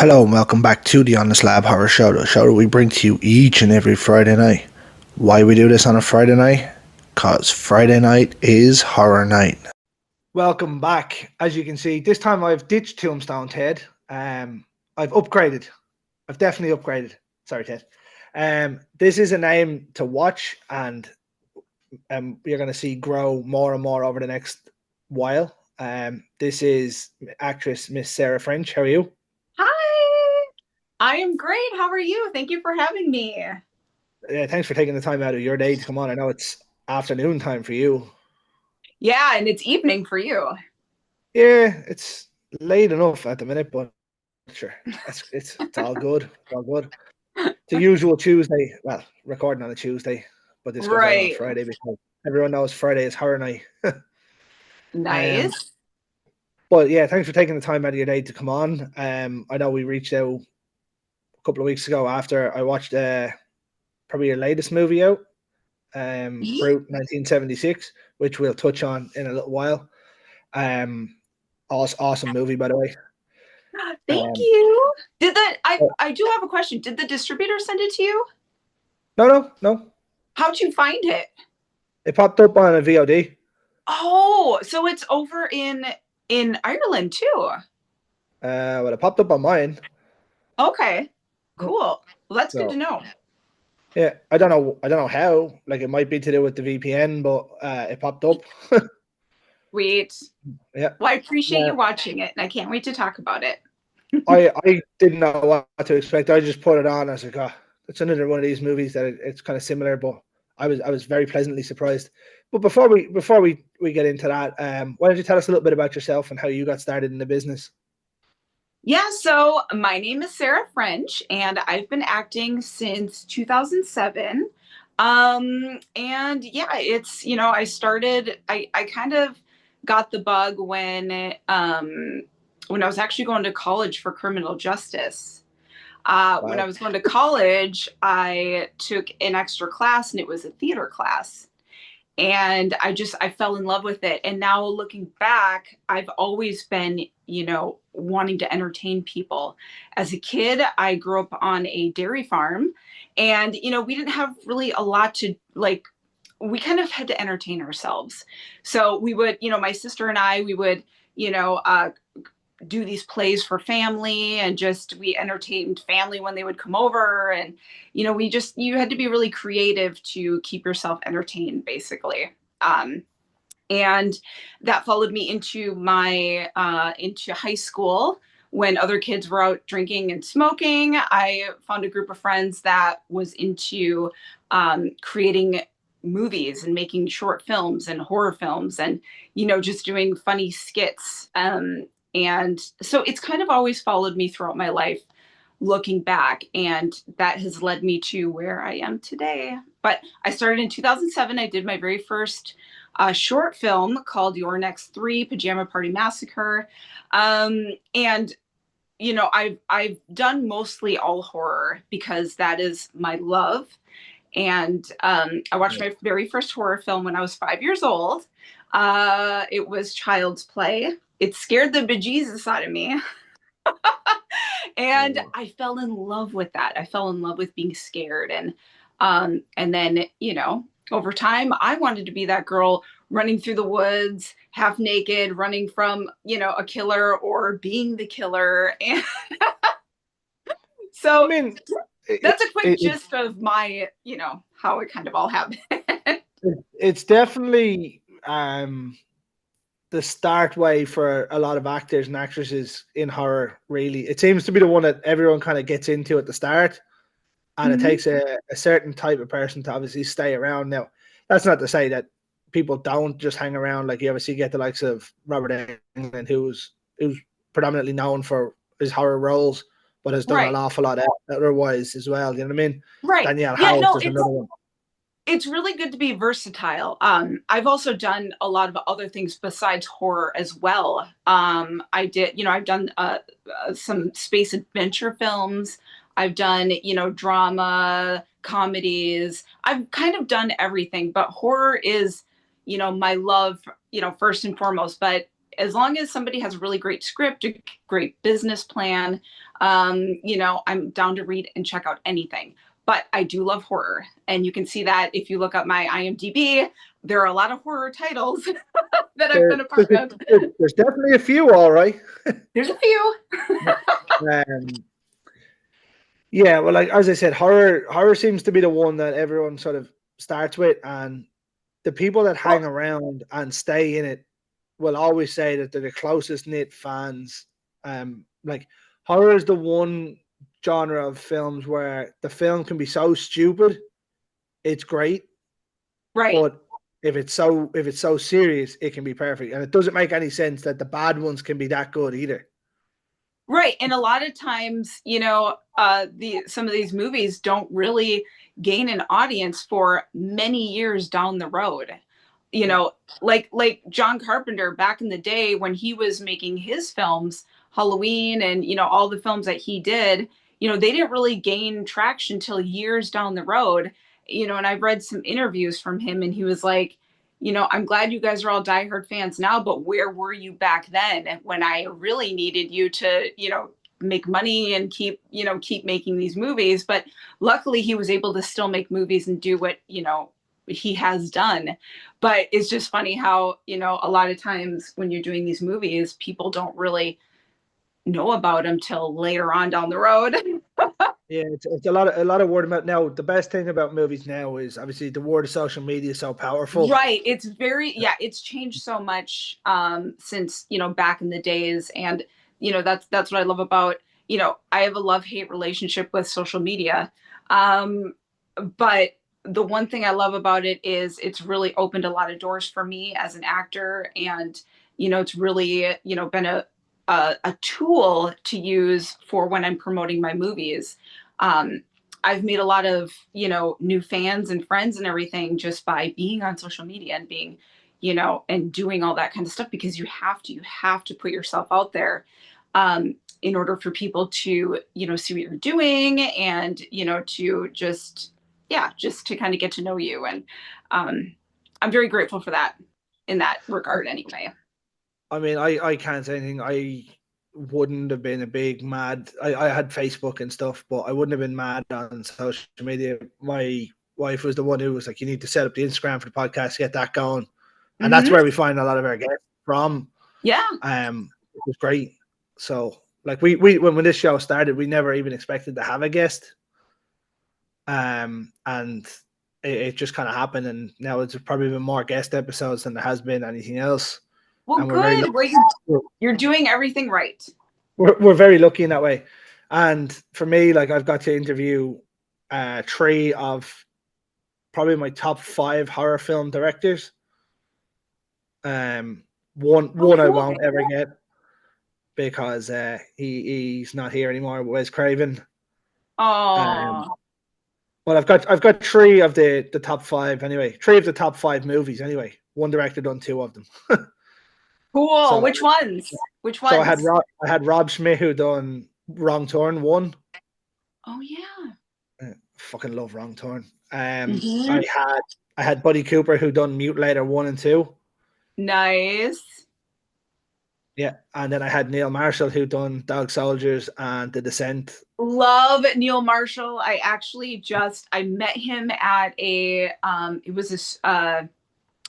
Hello and welcome back to the Honest Lab Horror Show, the show that we bring to you each and every Friday night. Why we do this on a Friday night? Because Friday night is horror night. Welcome back. As you can see, this time I've ditched Tombstone Ted. I've upgraded. I've definitely upgraded. Sorry, Ted. This is a name to watch, and you're going to see grow more and more over the next while. This is actress Miss Sarah French. How are you? Hi, I am great. How are you? Thank you for having me. Yeah, thanks for taking the time out of your day to come on. I know it's afternoon time for you. Yeah, and it's evening for you. Yeah, it's late enough at the minute, but sure, it's all good. It's all good. The usual Tuesday. Well, recording on a Tuesday, but this goes out on a Right. Friday because everyone knows Friday is horror night. um, Nice. but yeah, thanks for taking the time out of your day to come on. I know we reached out a couple of weeks ago after I watched probably your latest movie out, Brute 1976, which we'll touch on in a little while. Um, awesome movie, by the way. Thank Um, you. Did the I oh, I do have a question. Did the distributor send it to you? no. How'd you find it? It popped up on a VOD. Oh, so it's over in Ireland too. Well, it popped up on mine. Okay. Yeah. Cool. Well, that's good to So know. yeah, I don't know. I don't know how. Like it might be to do with the VPN, but it popped up. Sweet. Yeah. Well, I appreciate Yeah. you watching it, and I can't wait to talk about it. I didn't know what to expect. I just put it on. I was like, oh, it's another one of these movies that it's kind of similar, but I was very pleasantly surprised. But before we get into that, why don't you tell us a little bit about yourself and how you got started in the business? Yeah, so my name is Sarah French, and I've been acting since 2007. And yeah, I kind of got the bug when I was actually going to college for criminal justice. When I Wow. was going to college, I took an extra class, and it was a theater class, and I fell in love with it. And now looking back, I've always been, wanting to entertain people. As a kid, I grew up on a dairy farm, and we didn't have really a lot to like, we kind of had to entertain ourselves. So we would, my sister and I, we would, you know uh, do these plays for family, and just we entertained family when they would come over. And you had to be really creative to keep yourself entertained, basically. Um, and that followed me into my into high school. When other kids were out drinking and smoking, I found a group of friends that was into creating movies and making short films and horror films, and just doing funny skits. And so it's kind of always followed me throughout my life, looking back, and that has led me to where I am today. But I started in 2007. I did my very first short film called Your Next Three: Pajama Party Massacre. And I've done mostly all horror because that is my love. And I watched my very first horror film when I was 5 years old. It was Child's Play. It scared the bejesus out of me. And I fell in love with that. I fell in love with being scared. And then, over time, I wanted to be that girl running through the woods, half naked, running from, a killer or being the killer. And I so mean, it, that's a quick it, it, gist of my, how it kind of all happened. it's definitely the start way for a lot of actors and actresses in horror. Really, it seems to be the one that everyone kind of gets into at the start, and it Mhm. takes a certain type of person to obviously stay around. Now, that's not to say that people don't just hang around. Like you obviously get the likes of Robert Englund, who's predominantly known for his horror roles, but has done an Right. awful lot otherwise as well. You know what I mean? Right. Danielle Yeah, House no, is another one. it's really good to be versatile. I've also done a lot of other things besides horror as well. I've done some space adventure films. I've done, drama, comedies. I've kind of done everything, but horror is, my love, first and foremost. But as long as somebody has a really great script, a great business plan, I'm down to read and check out anything. But I do love horror. And you can see that if you look up my IMDb, there are a lot of horror titles that I've been a part of. There's definitely a few, all right. There's a few. um, yeah, well, like as I said, horror seems to be the one that everyone sort of starts with, and the people that hang around and stay in it will always say that they're the closest knit fans. Like horror is the one genre of films where the film can be so stupid, it's great, Right. but if it's so serious, it can be perfect, and it doesn't make any sense that the bad ones can be that good either. Right. And a lot of times, some of these movies don't really gain an audience for many years down the road. Like John Carpenter back in the day when he was making his films, Halloween and all the films that he did, they didn't really gain traction till years down the road. And I've read some interviews from him and he was like, I'm glad you guys are all diehard fans now, but where were you back then when I really needed you to, make money and keep making these movies? But luckily he was able to still make movies and do what, he has done. But it's just funny how, a lot of times when you're doing these movies, people don't really know about them till later on down the road. Yeah, it's a lot of word of mouth. Now, the best thing about movies now is obviously the word of social media is so powerful. Right. It's changed so much since, back in the days. And, that's what I love about, I have a love-hate relationship with social media. But the one thing I love about it is it's really opened a lot of doors for me as an actor. And, it's really, been a tool to use for when I'm promoting my movies. I've made a lot of, new fans and friends and everything just by being on social media and being, and doing all that kind of stuff, because you have to put yourself out there in order for people to, see what you're doing and, to just to kind of get to know you. And I'm very grateful for that in that regard anyway. I mean, I can't say anything. I wouldn't have been a big mad. I had Facebook and stuff, but I wouldn't have been mad on social media. My wife was the one who was like, "You need to set up the Instagram for the podcast, get that going," and that's where we find a lot of our guests from. Yeah, it was great. So, like, we when this show started, we never even expected to have a guest. And it just kind of happened, and now it's probably been more guest episodes than there has been anything else. Well, good. You're doing everything right. We're very lucky in that way. And for me, like, I've got to interview 3 of probably my top 5 horror film directors. One cool. I won't ever get because he's not here anymore. Wes Craven. Oh. But I've got 3 of the top 5 anyway. 3 of the top 5 movies anyway. One director done 2 of them. Cool. So, which ones? So I had Rob Schmidt who done Wrong Turn 1. Oh yeah. Fucking love Wrong Turn. I had Buddy Cooper who done Mutilator 1 and 2. Nice. Yeah, and then I had Neil Marshall who done Dog Soldiers and The Descent. Love Neil Marshall. I actually I met him at a it was this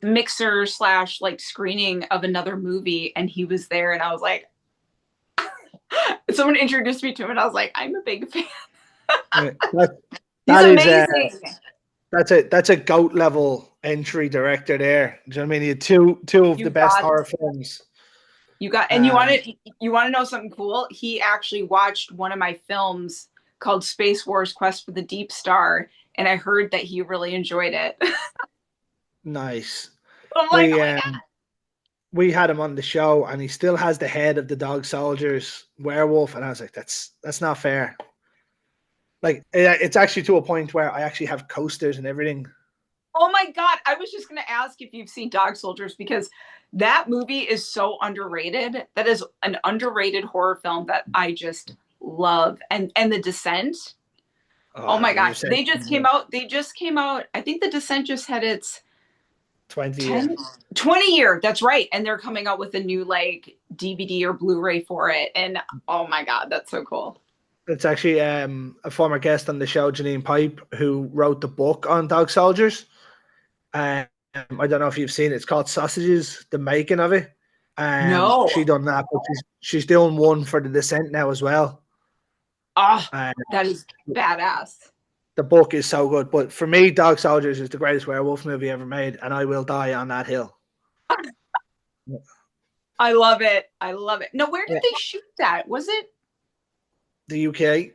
mixer / like screening of another movie, and he was there, and I was like, someone introduced me to him, and I was like, I'm a big fan. He's amazing. That's a GOAT level entry director there. Do you know what I mean? He had two of the best horror films. You want to know something cool? He actually watched one of my films called Space Wars: Quest for the Deep Star, and I heard that he really enjoyed it. Nice. I'm like, we had him on the show, and he still has the head of the Dog Soldiers werewolf, and I was like, that's not fair. Like, it's actually to a point where I actually have coasters and everything. Oh my God. I was just going to ask if you've seen Dog Soldiers, because that movie is so underrated. That is an underrated horror film that I just love. And The Descent. Oh my gosh. They just came out. I think The Descent just had its year. 20 year, that's right. And they're coming out with a new like DVD or Blu-ray for it. And oh my God, that's so cool. It's actually a former guest on the show, Janine Pipe, who wrote the book on Dog Soldiers. I don't know if you've seen it. It's called Sausages, the making of it. No. She done that, but she's doing one for The Descent now as well. Oh, that is badass. The book is so good. But for me, Dog Soldiers is the greatest werewolf movie ever made, and I will die on that hill. I love it. I love it. No, where did they shoot that? Was it the UK?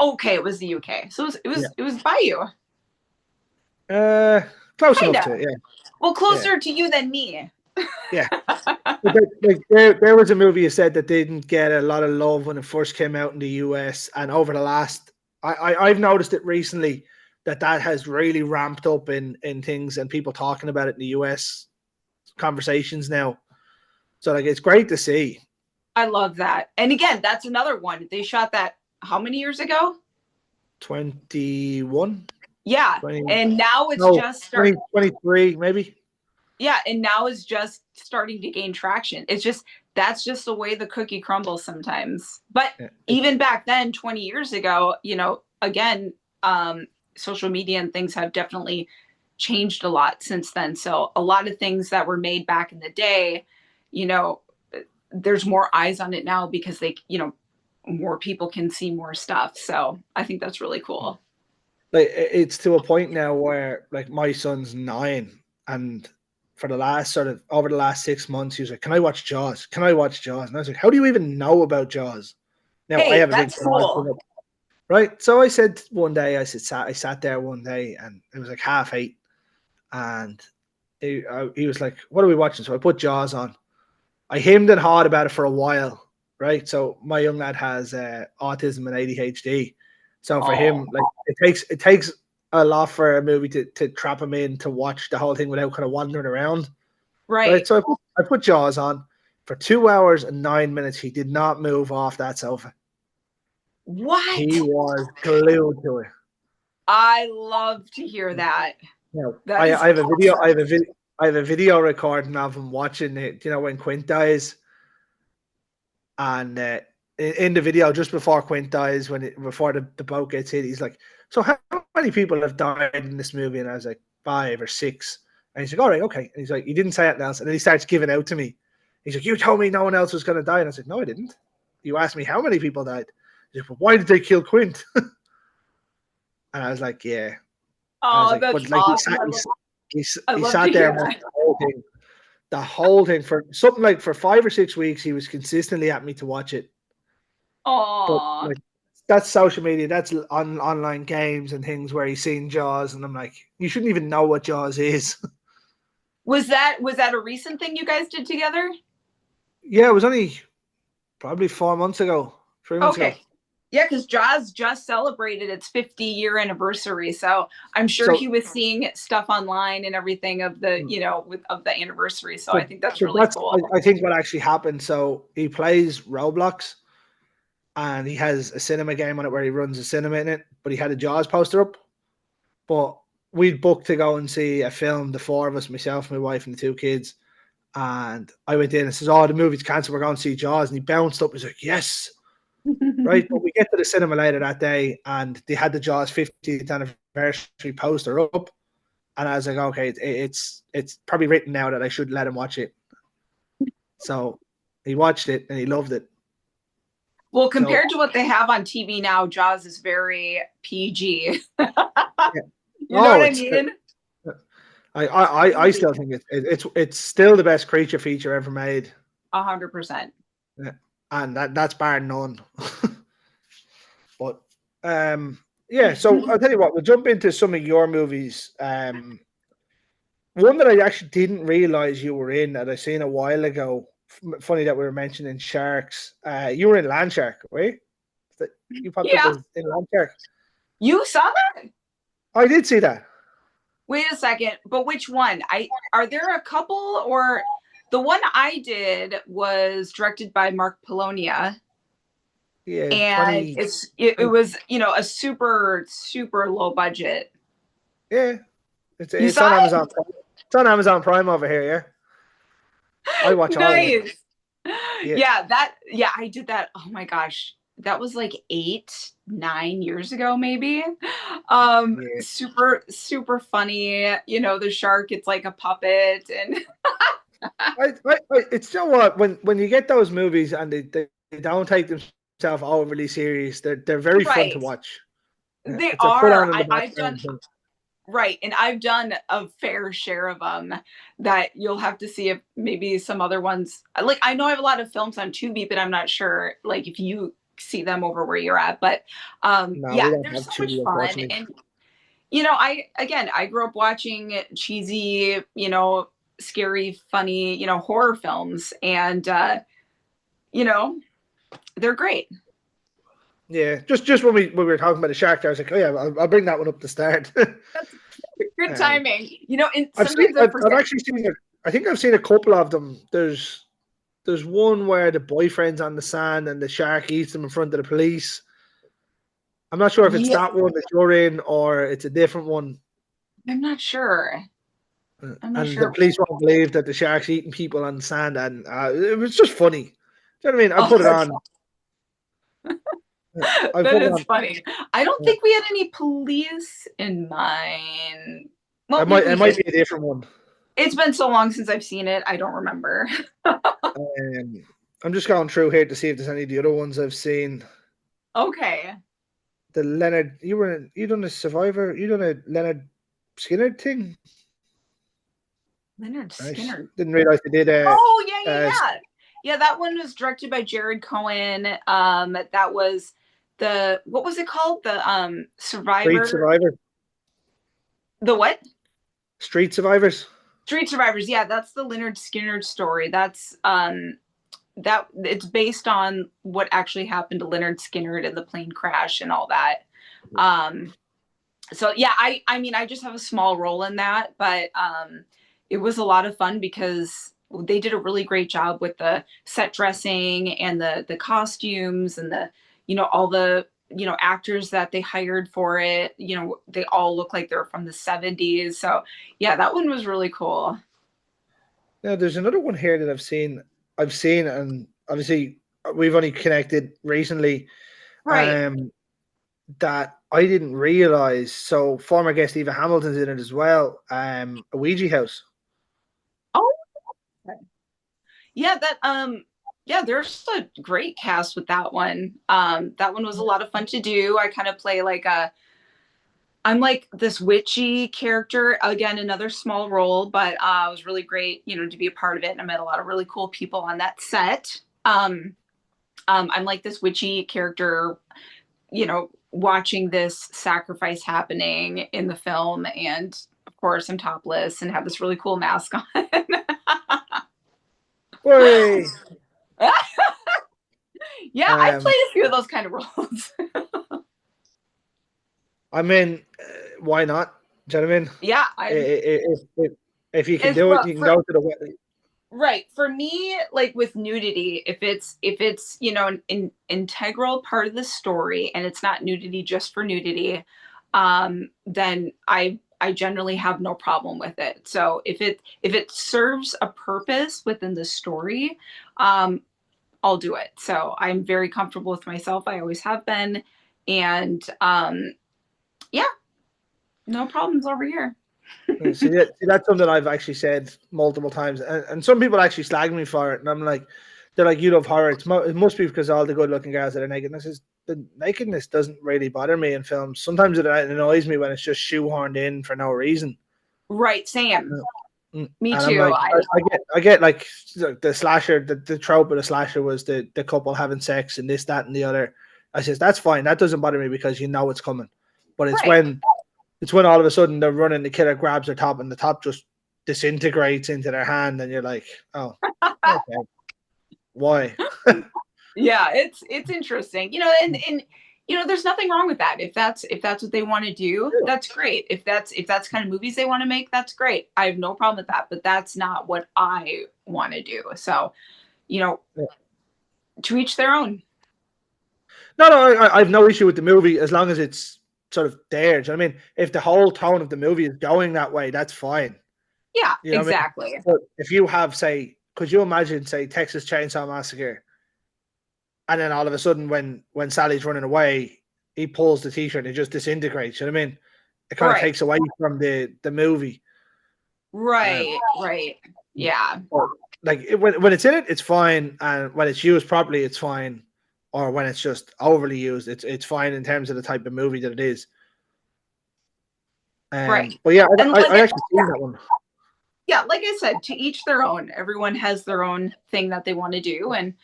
Okay, it was the UK. So it was by you. Close enough to it, yeah. Well, closer to you than me. Yeah. there was a movie you said that didn't get a lot of love when it first came out in the US, and over the last I've noticed it recently that has really ramped up in things and people talking about it in the US conversations now. So like it's great to see. I love that. And again, that's another one. They shot that how many years ago? 21. Yeah. 20, and now it's just starting 23 maybe. Yeah, and now it's just starting to gain traction. It's just that's just the way the cookie crumbles sometimes. But even back then, 20 years ago, you know, again, social media and things have definitely changed a lot since then. So a lot of things that were made back in the day, you know, there's more eyes on it now because they, you know, more people can see more stuff. So I think that's really cool. Like it's to a point now where like my son's 9 and for the last over the last 6 months, he was like, "Can I watch Jaws? Can I watch Jaws?" And I was like, "How do you even know about Jaws?" Now I have a big cool. Right. So I said one day, I sat there one day and it was like 8:30, and he was like, "What are we watching?" So I put Jaws on. I hemmed and hawed about it for a while, right? So my young lad has autism and ADHD, so for him, like it takes a lot for a movie to trap him in to watch the whole thing without kind of wandering around. Right. So I put Jaws on for 2 hours and 9 minutes. He did not move off that sofa. What? He was glued to it. I love to hear that. No, I have a video. I have a video recording of him watching it. You know when Quint dies, and in the video just before Quint dies, before the boat gets hit, he's like, "So how many people have died in this movie?" And I was like, 5 or 6. And he's like, "All right, okay." And he's like, "You didn't say anything else." And then he starts giving out to me. He's like, "You told me no one else was going to die." And I was like, "No, I didn't. You asked me how many people died." He's like, "But why did they kill Quint?" And I was like, "Yeah." Oh, like, that's awesome. He sat there and watched the whole thing for something like for 5 or 6 weeks. He was consistently at me to watch it. Oh, like, that's social media. That's online games and things where he's seen Jaws, and I'm like, you shouldn't even know what Jaws is. Was that a recent thing you guys did together? Yeah, it was only probably 4 months ago, 3 months ago. Yeah, because Jaws just celebrated its 50-year anniversary, so I'm sure he was seeing stuff online and everything of the, you know, of the anniversary. So I think that's really cool. I think what actually happened. So he plays Roblox, and he has a cinema game on it where he runs a cinema in it. But he had a Jaws poster up. But we'd booked to go and see a film, the 4 of us, myself, my wife, and the 2 kids. And I went in and says, "Oh, the movie's cancelled. We're going to see Jaws." And he bounced up. He's like, "Yes." Right, but we get to the cinema later that day, and they had the Jaws 50th anniversary poster up, and I was like, "Okay, it's probably written now that I should let him watch it." So he watched it and he loved it. Well, compared to what they have on TV now, Jaws is very PG. You know what I mean? I still think it's still the best creature feature ever made. 100%. Yeah. And that's bar none. But yeah, so I'll tell you what, we'll jump into some of your movies. One that I actually didn't realize you were in that I seen a while ago. Funny that we were mentioning Sharks. You were in Land Shark, right? You popped up in Land Shark. You saw that? I did see that. Wait a second, but which one? Are there a couple, or the one I did was directed by Mark Polonia. Yeah, and it was, you know, a super low budget. Yeah, it's on Amazon. It's on Amazon Prime over here, yeah. I watch all of it. Nice. Yeah. Yeah, I did that. Oh my gosh. That was like 8, 9 years ago, maybe. Yeah. Super, super funny. You know, the shark, it's like a puppet and It's, you know what, when you get those movies and they don't take themselves overly serious, they're very fun to right. watch. Yeah, They it's a put are. on in the I've done background thing. right, and I've done a fair share of them that you'll have to see if maybe some other ones. Like I know I have a lot of films on Tubi, but I'm not sure like if you see them over where you're at. But No, we yeah, don't they're have so much Tubi, fun. unfortunately. And I grew up watching cheesy, scary, funny, horror films, and you know, they're great. Yeah, just when we were talking about the shark, I was like, oh yeah, I'll bring that one up to start. That's good um, timing. And I've seen, sometimes I I've forget. actually seen, I think I've seen a couple of them. There's one where the boyfriend's on the sand and the shark eats him in front of the police. I'm not sure if it's Yeah, that one that you're in or it's a different one. I'm not sure. I'm not And the sure. police won't believe that the shark's eating people on the sand, and it was just funny. Do you know what I mean? I Oh, put it on. I that put it is on. funny. I don't think we had any police in mine. Well, It might maybe we it might did. be a different one. It's been so long since I've seen it. I don't remember. I'm just going through here to see if there's any of the other ones I've seen. Okay. The Leonard, you done a Survivor, you done a Leonard Skinner thing. Leonard I Skinner. didn't realize they did. Oh, yeah. Yeah, that one was directed by Jared Cohen. That was what was it called? The Street Survivor. Survivor, The what? Street Survivors. Street Survivors. Yeah, that's the Leonard Skinner story. That's that it's based on what actually happened to Leonard Skinner in the plane crash and all that. So yeah, I mean I just have a small role in that, but it was a lot of fun because they did a really great job with the set dressing and the costumes and the all the actors that they hired for it. They all look like they're from the 70s. So yeah, that one was really cool. Now there's another one here that I've seen, and obviously we've only connected recently. Right. Um, that I didn't realize. So former guest Eva Hamilton's in it as well. A Ouija house. Oh, yeah, yeah, there's a great cast with that one. That one was a lot of fun to do. I kind of play like I'm like this witchy character. Again, another small role, but it was really great, to be a part of it. And I met a lot of really cool people on that set. I'm like this witchy character, watching this sacrifice happening in the film. And of course, I'm topless and have this really cool mask on. Hey. Yeah, I played a few of those kind of roles. I mean, why not? Do you know what I mean? Yeah, if you can do it, you can go to the wedding. Right. For me, like with nudity, if it's an integral part of the story and it's not nudity just for nudity, then I generally have no problem with it. So if it serves a purpose within the story, I'll do it. So I'm very comfortable with myself. I always have been. And yeah, no problems over here. See, that's something I've actually said multiple times, and some people actually slag me for it, and I'm like, they're like, you love horror. It must be because all the good-looking guys that are naked. And I says, the nakedness doesn't really bother me in films. Sometimes it annoys me when it's just shoehorned in for no reason. Right, Sam. Me and too. I'm like, I get like the slasher, the trope of the slasher was the couple having sex and this, that, and the other. I says that's fine. That doesn't bother me because you know it's coming. But it's right. when all of a sudden they're running, the killer grabs their top, and the top just disintegrates into their hand, and you're like, oh, okay, why? Yeah, it's interesting, and there's nothing wrong with that. If that's what they want to do, that's great. If that's kind of movies they want to make, that's great. I have no problem with that. But that's not what I want to do. So, to each their own. No, I have no issue with the movie as long as it's sort of there. Do you know what I mean? If the whole tone of the movie is going that way, that's fine. Yeah, You know what I mean? exactly. But if you have, say, could you imagine, say, Texas Chainsaw Massacre, and then all of a sudden, when Sally's running away, he pulls the T-shirt and it just disintegrates. You know what I mean? It kind of Right. takes away from the movie. Right. Right. Yeah. Or, like when it's in it, it's fine, and when it's used properly, it's fine. Or when it's just overly used, it's fine in terms of the type of movie that it is. Right. But yeah, And I actually seen that one. yeah, like I said, to each their own. Everyone has their own thing that they want to do, and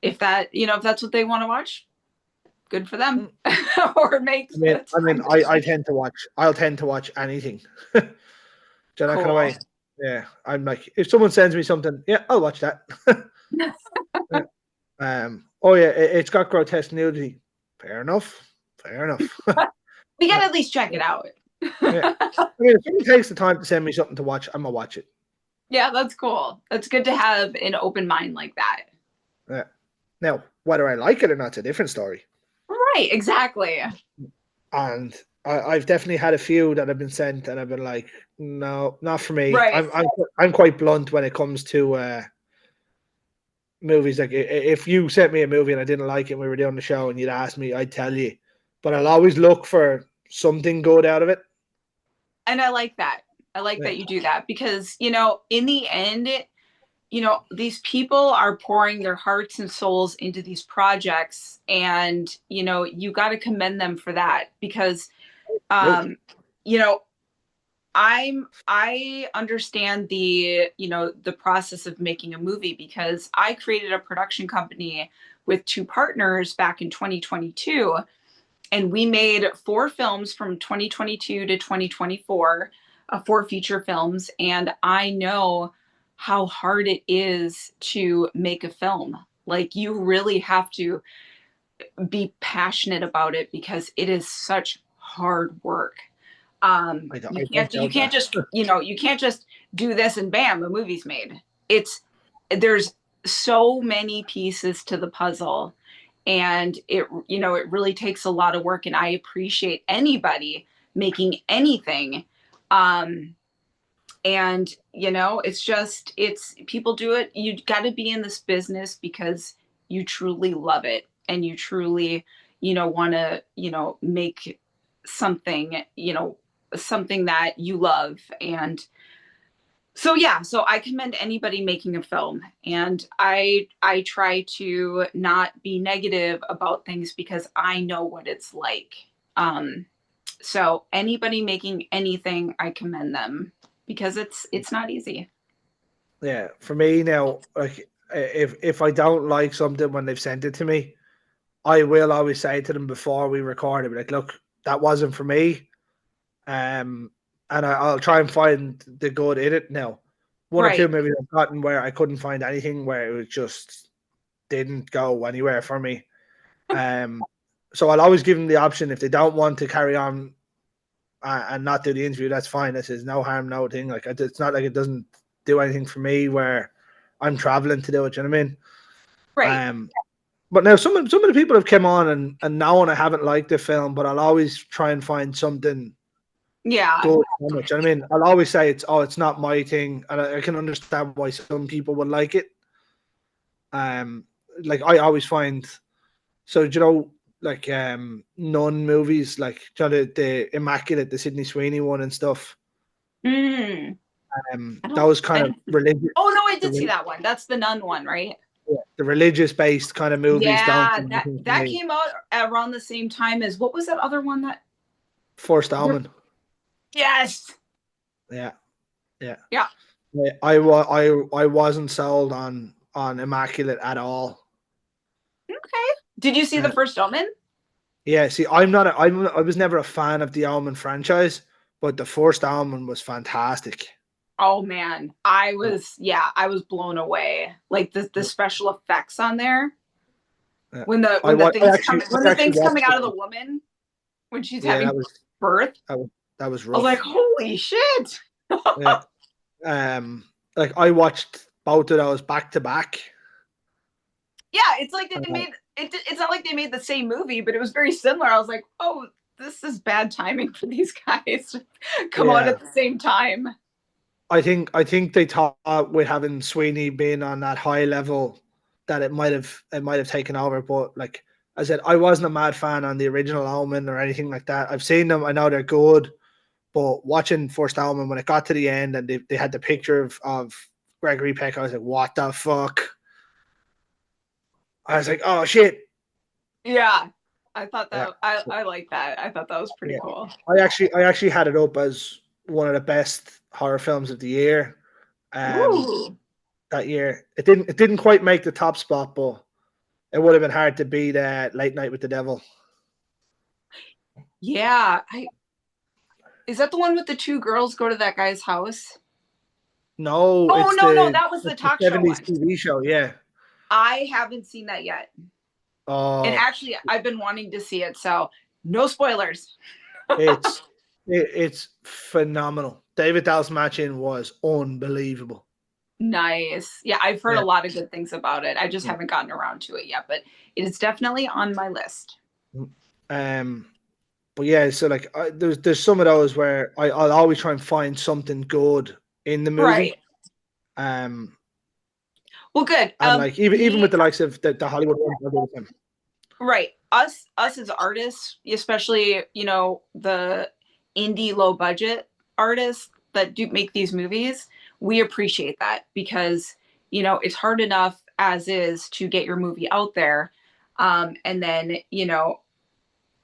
if that, if that's what they want to watch, good for them. Mm. Or it makes I tend to watch. I'll tend to watch anything. Do you know that kind of cool. way? Yeah, I'm like, if someone sends me something, yeah, I'll watch that. Yeah. Oh yeah, it's got grotesque nudity. Fair enough. Fair enough. We Yeah. gotta at least check it out. Yeah. I mean, if someone takes the time to send me something to watch, I'm gonna watch it. Yeah, that's cool. That's good to have an open mind like that. Yeah. Now, whether I like it or not's a different story. Right, exactly. And I've definitely had a few that have been sent, and I've been like, no, not for me. Right. I'm quite blunt when it comes to movies. Like, if you sent me a movie and I didn't like it, and we were doing the show, and you'd ask me, I'd tell you. But I'll always look for something good out of it. And I like that. I like that you do that because, in the end, these people are pouring their hearts and souls into these projects, and, you got to commend them for that because, you know, I understand the process of making a movie because I created a production company with two partners back in 2022, and we made 4 films from 2022 to 2024, 4 feature films, and I know how hard it is to make a film. Like, you really have to be passionate about it because it is such hard work. I You don't can't you doubt can't that. just you can't just do this and bam, a movie's made. There's so many pieces to the puzzle, and it really takes a lot of work, and I appreciate anybody making anything. um and it's people do it. You got to be in this business because you truly love it, and you truly want to make something, something that you love. And so yeah, so I commend anybody making a film, and I try to not be negative about things because I know what it's like. So anybody making anything, I commend them because it's not easy. Yeah, for me now, like, if I don't like something when they've sent it to me, I will always say to them before we record it, like, look, that wasn't for me. Um, and I'll try and find the good in it. Now, one or two Right. movies I've gotten where I couldn't find anything, where it was just didn't go anywhere for me. Um, so I'll always give them the option if they don't want to carry on and not do the interview. That's fine. This is no harm, no thing. Like, it's not like it doesn't do anything for me where I'm traveling to do it. You know what I mean? Right. But now some of the people have come on and known I haven't liked the film, but I'll always try and find something Yeah. good from it. You know what I mean? I'll always say it's not my thing, and I can understand why some people would like it. Like, I always find, so like, nun movies, like, the Immaculate, the Sydney Sweeney one and stuff. Mm. Those kind of religious, Oh no, I did see the, that one. That's the nun one, right? the religious based kind of movies don't Yeah, do that anything for that me. came out around the same time as what was that other one that First Almond. Yes. Yeah. Yeah. Yeah. Yeah, I wasn't sold on Immaculate at all. Okay. Did you see the first Omen? Yeah, see, I was never a fan of the Almond franchise, but the first Almond was fantastic. Oh man, I was blown away. Like the special effects on there Yeah. when the I when the wa- things I when the actually things watched coming out of the it. woman when she's Yeah, having birth. that was that was I was like, rough. holy shit. Yeah. Like, I watched both of those back to back. Yeah, it's like they made it. It's not like they made the same movie, but it was very similar. I was like, oh, this is bad timing for these guys to come out Yeah. at the same time. I think they thought with having Sweeney being on that high level that it might have taken over. But like I said, I wasn't a mad fan on the original Omen or anything like that. I've seen them. I know they're good, but watching First Omen when it got to the end and they had the picture of Gregory Peck, I was like, what the fuck? I was like, oh shit. Yeah, I thought Yeah. that I like that. I thought that was pretty Yeah. cool. I actually had it up as one of the best horror films of the year. Um, Ooh. that year. It didn't quite make the top spot, but it would have been hard to beat Late Night with the Devil. Yeah, I is that the one with the two girls go to that guy's house? No, Oh it's no, no, the that was the it's the talk show 70s one. TV show, yeah. I haven't seen that yet. And Oh, actually I've been wanting to see it, so no spoilers. it's it's phenomenal. David Dastmalchian was unbelievable. Nice. Yeah, I've heard a Yeah. lot of good things about it. I just Yeah. haven't gotten around to it yet, but it is definitely on my list. Um, but yeah, so like there's some of those where I'll always try and find something good in the Right. movie. Um, Well, good. and like even with Me, the likes of the Hollywood ones, I'll do the same. right. Us as artists, especially, the indie low budget artists that do make these movies, we appreciate that because, it's hard enough as is to get your movie out there. And then,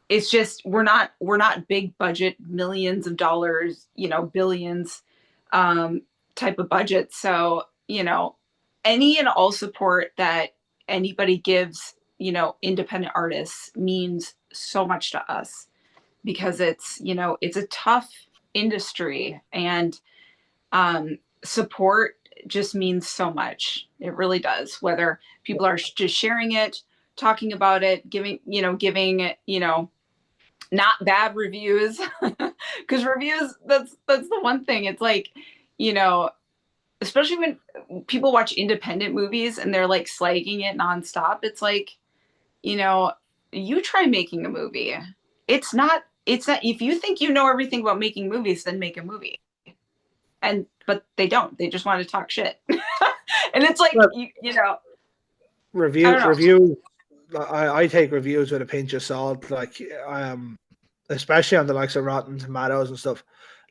it's just we're not big budget millions of dollars, billions um type of budget. So, any and all support that anybody gives, independent artists means so much to us because it's a tough industry, and support just means so much. It really does. Whether people are just sharing it, talking about it, giving not bad reviews, because reviews, that's the one thing. It's like, you know especially when people watch independent movies and they're like slagging it nonstop. It's like, you know you try making a movie. It's not if you think you know everything about making movies, then make a movie. And but they don't. They just want to talk shit. And it's like, Well, I review don't know. review. I take reviews with a pinch of salt. Like especially on the likes of Rotten Tomatoes and stuff.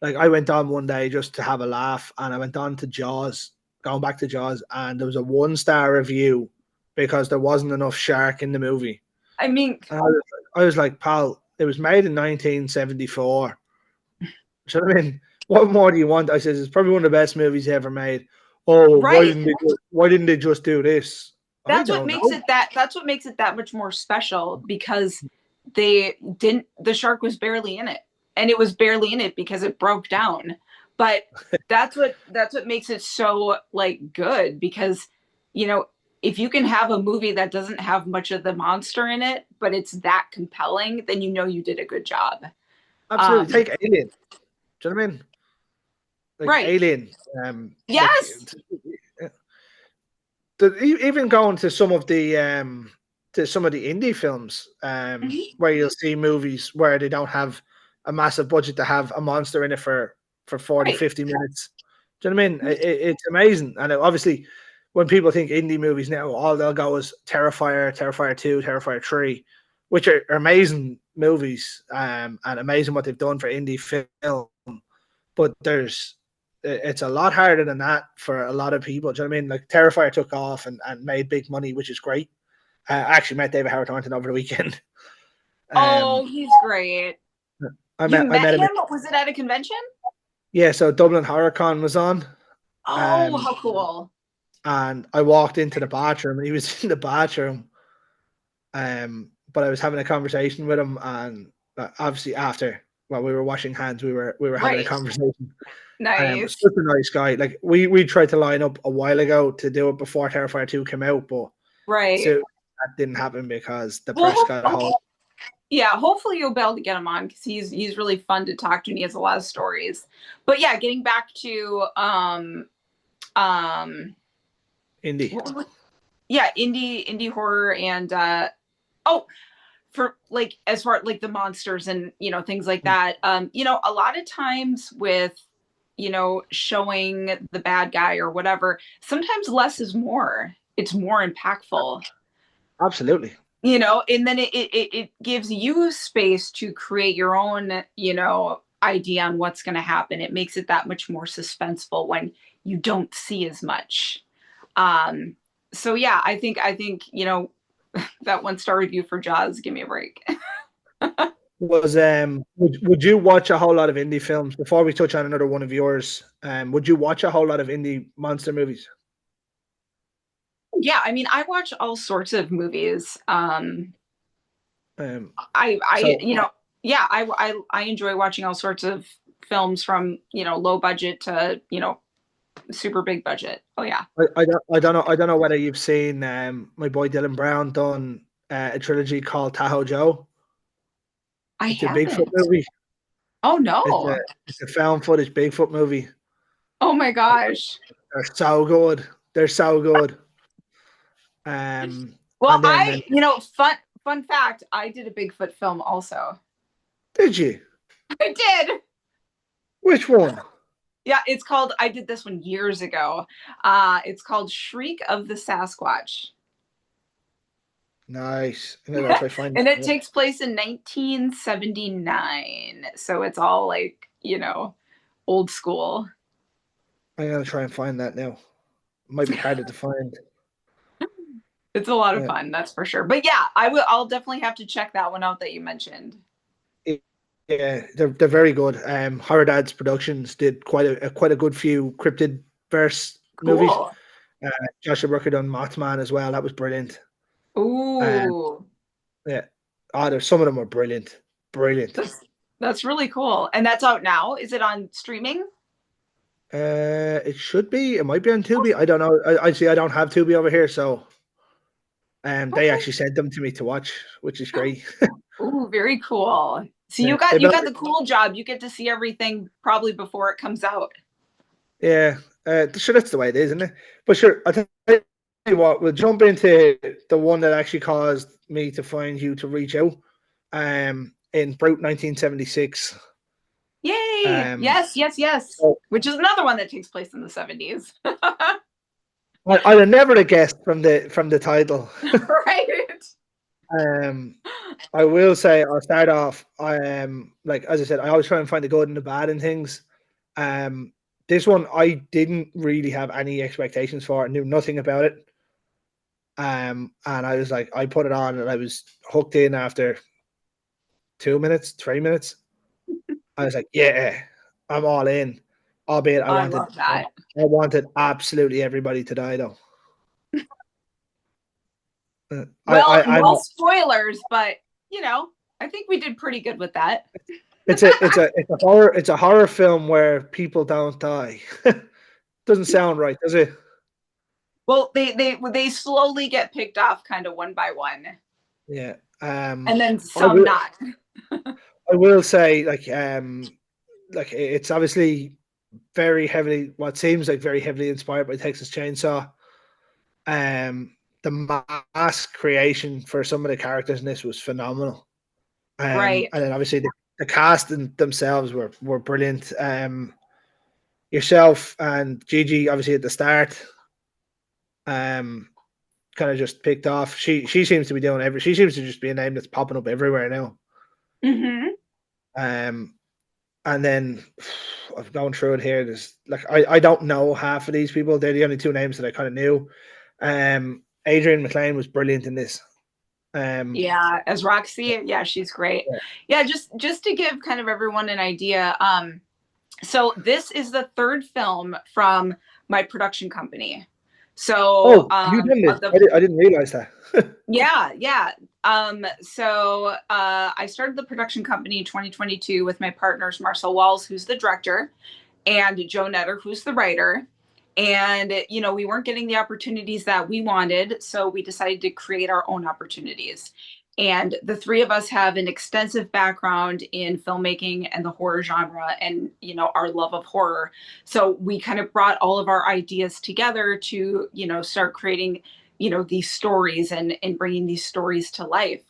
Like I went on one day just to have a laugh, and I went on to Jaws, going back to Jaws, and there was a 1 star review because there wasn't enough shark in the movie. I mean, And I was like, pal, it was made in 1974. So I mean, what more do you want? I says it's probably one of the best movies ever made. Oh, right. why didn't they just do this? I That's what don't makes know. it that much more special, because the shark was barely in it, and it was barely in it because it broke down. But that's what makes it so like good, because you know if you can have a movie that doesn't have much of the monster in it, but it's that compelling, then you did a good job. Absolutely. um Take Alien. Do you know what I mean? Like right. Alien. Like Yes. even going to some of the indie films, Mhm. where you'll see movies where they don't have a massive budget to have a monster in it for 40, Right. 50 minutes. Do you know what I mean? It's amazing. And obviously, when people think indie movies now, all they'll go is Terrifier, Terrifier 2, Terrifier 3, which are amazing movies, and amazing what they've done for indie film. But it's a lot harder than that for a lot of people. Do you know what I mean? Like Terrifier took off and made big money, which is great. I actually met David Howard Thornton over the weekend. Oh, Um, he's great. I You met I met met him. him? Was it at a convention? Yeah, so Dublin Horror Con was on, Oh, um, how cool. and I walked into the bathroom, and he was in the bathroom. But I was having a conversation with him, and obviously after while we were washing hands, we were having a Right. conversation. Nice. Such a nice guy. Like we tried to line up a while ago to do it before Terrifier 2 came out, but so Right. that didn't happen because the Well, press got a hold. yeah, hopefully you'll be able to get him on, because he's really fun to talk to, and he has a lot of stories. But yeah, getting back to um Indie. yeah, indie horror, and oh, for like as far like the monsters and things like that. A lot of times with showing the bad guy or whatever, sometimes less is more. It's more impactful. Absolutely. And then it gives you space to create your own, idea on what's going to happen. It makes it that much more suspenseful when you don't see as much. Um, so yeah, I think, that 1-star review for Jaws, give me a break. Was would you watch a whole lot of indie films before we touch on another one of yours? Would you watch a whole lot of indie monster movies? Yeah, I mean, I watch all sorts of movies. Um, I so yeah, I enjoy watching all sorts of films from, low budget to, super big budget. Oh yeah. I don't know whether you've seen my boy Dylan Brown done a trilogy called Tahoe Joe. I It's a Bigfoot haven't. movie. Oh It's a no. it's a found footage Bigfoot movie. Oh my gosh. They're so good. They're so good. Um, Well, and then fun fact, I did a Bigfoot film also. did you? I did. Which one? Yeah, I did this one years ago. It's called Shriek of the Sasquatch. Nice. I'm gonna try find And it that. takes place in 1979. So it's all like, old school. I'm gonna try and find that now. It might be harder to find. It's a lot of Uh, fun, that's for sure. But yeah, I'll definitely have to check that one out that you mentioned. yeah, they're very good. Horror Dads Productions did quite a good few cryptid verse movies. Cool. Uh, Joshua Brooker done Mothman as well. That was brilliant. Um, Ooh. yeah. There's some of them are brilliant. Brilliant. That's really cool. And that's out now. Is it on streaming? It should be. It might be on Tubi. I don't know. I see. I don't have Tubi over here, so they Okay. actually sent them to me to watch, which is great. Ooh, very cool. So Yeah, you got they've you been, got the cool job. You get to see everything probably before it comes out. yeah. Sure, that's the way it is, isn't it? But sure, I tell you what. We'll jump into the one that actually caused me to find you to reach out. In Brute 1976. Yay! Um, Yes, yes, yes. so Which is another one that takes place in the 70s. I'd have never have guessed from the title. Right? Um, I will say I'll start off. Like as I said, I always try and find the good and the bad in things. Um, this one I didn't really have any expectations for. I knew nothing about it. And I was like, I put it on and I was hooked in after 2 minutes, 3 minutes. I was like, yeah, I'm all in. Albeit I I wanted love that. I wanted absolutely everybody to die though. Well, I'm no spoilers, but I think we did pretty good with that. it's a horror film where people don't die. Doesn't sound right, does it? Well, they slowly get picked off kind of one by one, Yeah. and then I some will not. I will say like it's obviously very heavily what seems like very heavily inspired by Texas Chainsaw. The mask creation for some of the characters in this was phenomenal. Right. And then obviously the cast themselves were brilliant. Yourself and Gigi obviously at the start, um, kind of just picked off. She seems to be doing every. She seems to just be a name that's popping up everywhere now. Hmm. Um, and then I've gone through it here. There's like I don't know half of these people. They're the only two names that I kind of knew. Adrian McLean was brilliant in this. Yeah, as Roxy, yeah, she's great. Yeah. Yeah, just to give kind of everyone an idea. So this is the third film from my production company. So Oh, you did this? the I didn't realize that. yeah, yeah. So I started the production company in 2022 with my partners Marcel Walls, who's the director, and Joe Netter, who's the writer. And we weren't getting the opportunities that we wanted, so we decided to create our own opportunities. And the three of us have an extensive background in filmmaking and the horror genre, and our love of horror. So we kind of brought all of our ideas together to start creating these stories and bringing these stories to life.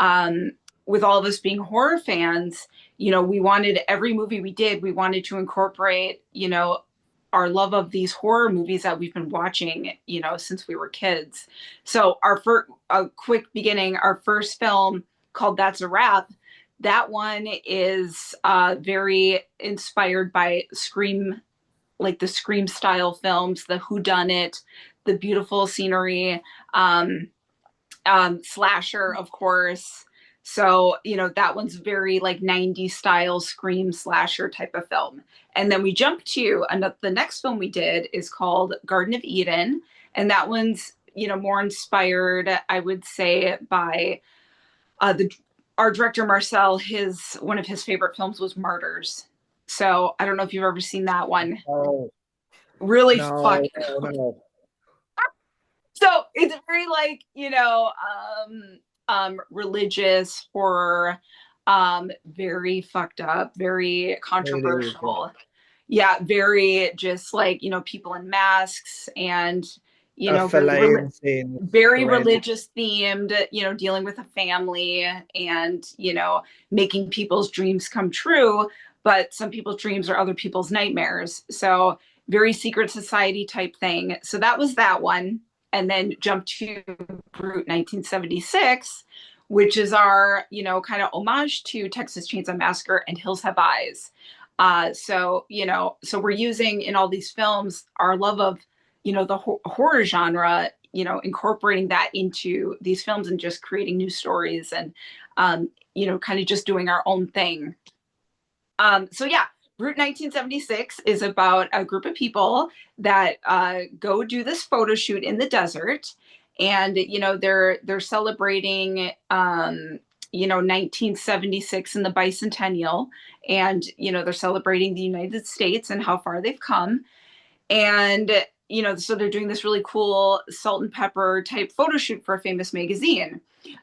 um, with all of us being horror fans, we wanted every movie we did, we wanted to incorporate, our love of these horror movies that we've been watching, since we were kids. So our first, a quick beginning, our first film called That's a Wrap. That one is very inspired by Scream, like the Scream style films, the whodunit, the beautiful scenery, slasher, of course. So, that one's very like 90s style Scream slasher type of film. And then we jump to the next film we did is called Garden of Eden. And that one's, more inspired, I would say, by the our director Marcel. One of his favorite films was Martyrs. So I don't know if you've ever seen that one. Oh, Really no, fucking. no, no. So it's very like, religious horror, very fucked up, very It is. controversial. Yeah, very just like, people in masks and, A very filleting scene is very horrendous. religious themed, dealing with a family and, making people's dreams come true. But some people's dreams are other people's nightmares. So very secret society type thing. So that was that one. And then jump to Brute 1976, which is our, kind of homage to Texas Chainsaw Massacre and Hills Have Eyes. So we're using in all these films our love of, the horror genre, incorporating that into these films and just creating new stories and, kind of just doing our own thing. So yeah, Route 1976 is about a group of people that go do this photo shoot in the desert, and they're celebrating 1976 in the bicentennial, and they're celebrating the United States and how far they've come, and so they're doing this really cool salt and pepper type photo shoot for a famous magazine.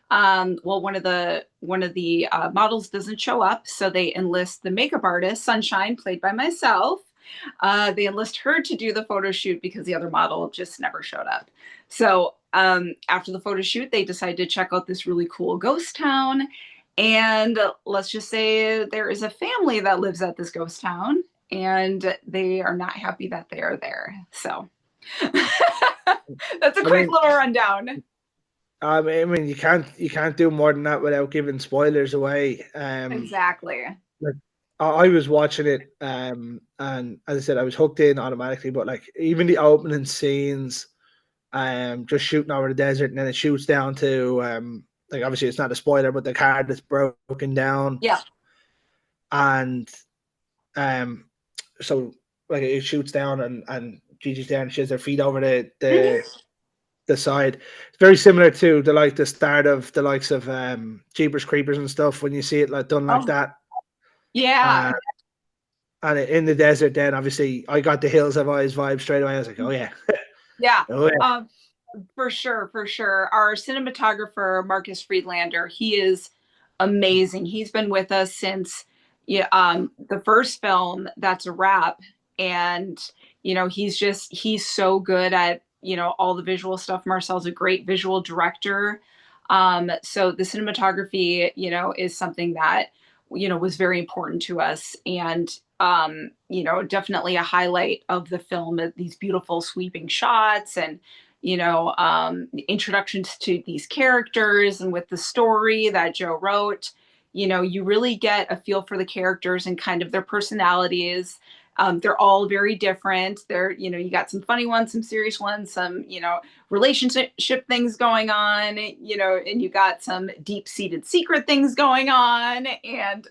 Well, one of the models doesn't show up, so they enlist the makeup artist Sunshine, played by myself. They enlist her to do the photo shoot because the other model just never showed up. So after the photo shoot, they decide to check out this really cool ghost town. And let's just say there is a family that lives at this ghost town, and they are not happy that they are there. So that's a quick little rundown. I mean, you can't do more than that without giving spoilers away. Exactly. Like, I was watching it, and as I said, I was hooked in automatically. But like even the opening scenes, just shooting over the desert, and then it shoots down to like obviously it's not a spoiler, but the car that's broken down. Yeah. And so like it shoots down, and Gigi's there, and she has her feet over the side. It's very similar to the start of the likes of Jeepers Creepers and stuff when you see it like done like that. Yeah. And in the desert, then obviously I got the Hills Have Eyes vibe straight away. I was like, oh yeah. Yeah. Oh, yeah. For sure. Our cinematographer, Marcus Friedlander, he is amazing. He's been with us since the first film, That's a Wrap. And, he's so good at, all the visual stuff. Marcel's a great visual director. So the cinematography, is something that, was very important to us. And, definitely a highlight of the film, these beautiful sweeping shots and, introductions to these characters, and with the story that Joe wrote, you really get a feel for the characters and kind of their personalities. They're all very different. You got some funny ones, some serious ones, some, relationship things going on, and you got some deep-seated secret things going on. And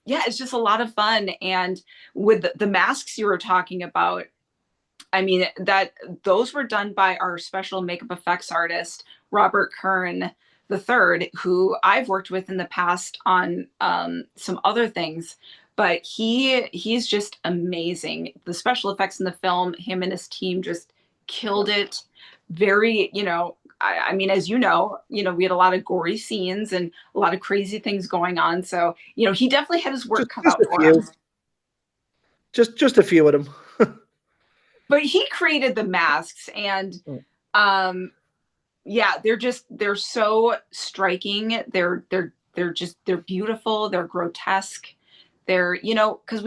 yeah, it's just a lot of fun. And with the masks you were talking about, I mean, those were done by our special makeup effects artist, Robert Kern III, who I've worked with in the past on some other things. But he's just amazing. The special effects in the film, him and his team just killed it. Very, I mean, as we had a lot of gory scenes and a lot of crazy things going on. So, he definitely had his work cut out for him. Just a few of them. But he created the masks, and yeah, they're so striking. They're beautiful. They're grotesque. They're, because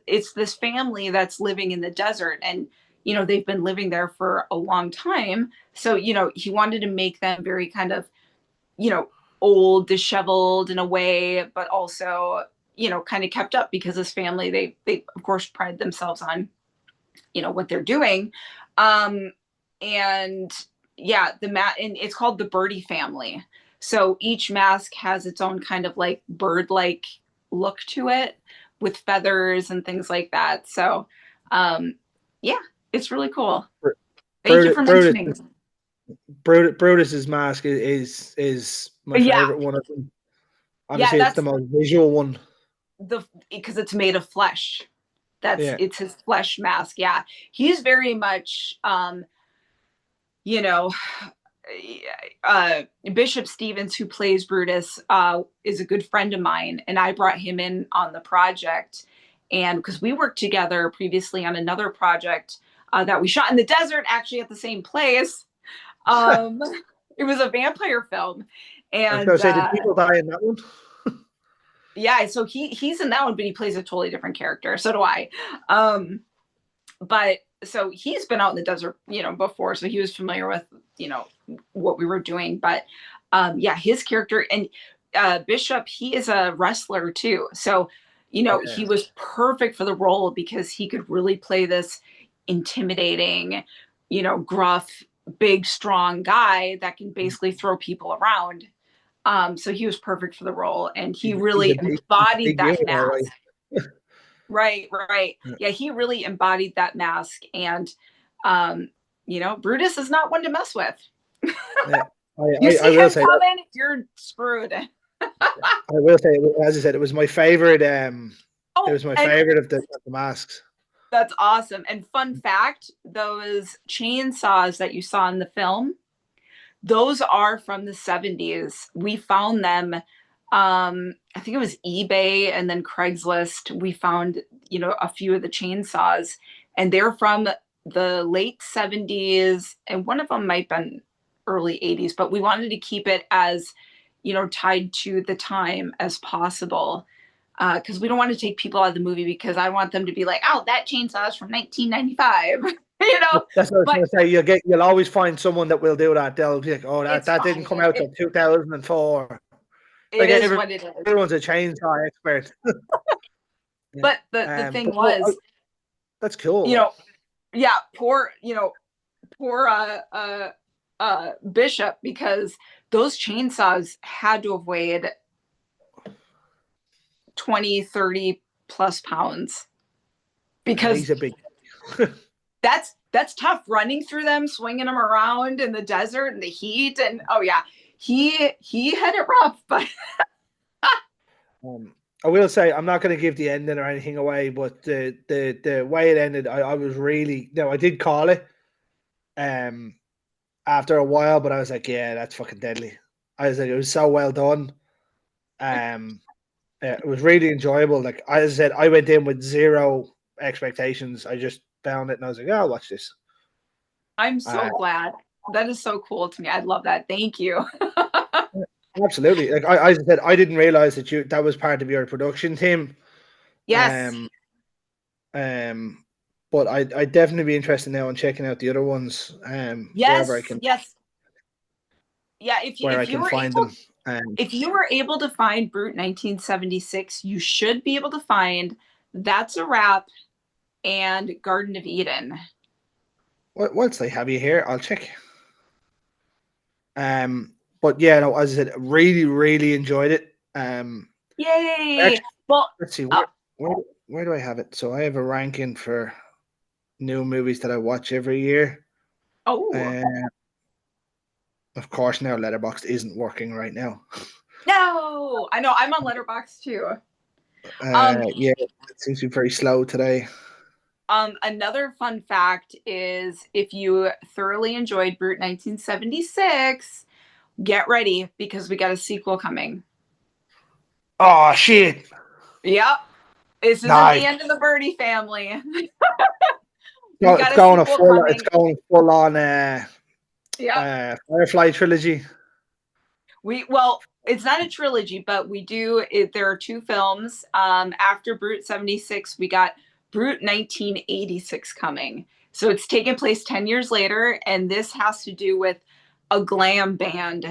it's this family that's living in the desert, and they've been living there for a long time. So he wanted to make them very kind of, you know old, disheveled in a way, but also kind of kept up, because this family, they of course pride themselves on what they're doing. um and yeah, and it's called the Birdie family. So each mask has its own kind of like bird like look to it, with feathers and things like that. So um yeah, it's really cool. Thank you for Brutus, mentioning. Brutus's mask is my Yeah, favorite one of them. yeah, Obviously, it's the that's most visual one. because it's made of flesh. Yeah. It's his flesh mask. Yeah, he's very much you know Bishop Stevens, who plays Brutus, is a good friend of mine, and I brought him in on the project, and because we worked together previously on another project that we shot in the desert, actually at the same place. um it was a vampire film, I was going and to say, did people die in that one? yeah, so he's in that one, but he plays a totally different character. So do I. But so he's been out in the desert, before, so he was familiar with, what we were doing. But yeah, his character, and Bishop, he is a wrestler too. So, Oh, yeah. he was perfect for the role, because he could really play this intimidating, gruff, big, strong guy that can basically throw people around. So he was perfect for the role, and he He's a really big, he's a embodied big that unit, all mask. right. Right, right. Yeah. Yeah, he really embodied that mask, and um, Brutus is not one to mess with. Yeah. You I see will him say that. coming, you're screwed. I will say, as I said, it was my favorite. It Oh, was my and favorite of the masks. that's awesome. And fun fact, those chainsaws that you saw in the film, those are from the 70s. We found them, I think it was eBay and then Craigslist. We found, a few of the chainsaws, and they're from the late 70s, and one of them might have been early 80s, but we wanted to keep it as, tied to the time as possible. Because we don't want to take people out of the movie, because I want them to be like, oh, that chainsaw is from 1995. That's what I was But going to say. You'll always find someone that will do that. They'll be like, "Oh, it's that didn't fine. come out till 2004." It Like is what it is. everyone's a chainsaw expert. Yeah. But the thing But no, was, that's cool. you Though. know, yeah, poor Bishop, because those chainsaws had to have weighed 20, 30 plus pounds, Yeah, because he's a big. that's tough, running through them, swinging them around in the desert and the heat. And oh yeah, he had it rough. But I will say, I'm not going to give the ending or anything away, but the way it ended, I was really, no, I did call it after a while, but I was like, yeah, that's fucking deadly. I was like, it was so well done. It was really enjoyable. Like, as I said, I went in with zero expectations. I just found it and I was like, oh, I'll watch this. I'm so glad. That is so cool to me. I love that. Thank you. Absolutely. Like I said, I didn't realize that was part of your production team. Yes. But I'd definitely be interested now in checking out the other ones. Yes. Wherever I can, Yes. Yeah. where I can find them. If you were able to find Brute 1976, you should be able to find That's a Wrap and Garden of Eden. Once they have you here, I'll check. But yeah, no, as I said, really, really enjoyed it. Yay! Actually, Well, let's see, where do I have it? So I have a ranking for new movies that I watch every year. oh, of course, now Letterboxd isn't working right now. no, I know, I'm on Letterboxd too. Yeah, it seems to be very slow today. Another fun fact is, if you thoroughly enjoyed Brute 1976, get ready, because we got a sequel coming. Oh shit! Yep, this isn't the end of the Birdie family. No, it's going full on Yeah. Firefly trilogy. Well, it's not a trilogy, but we do it, there are two films. After Brute 76, we got Brute 1986 coming. So it's taking place 10 years later, and this has to do with a glam band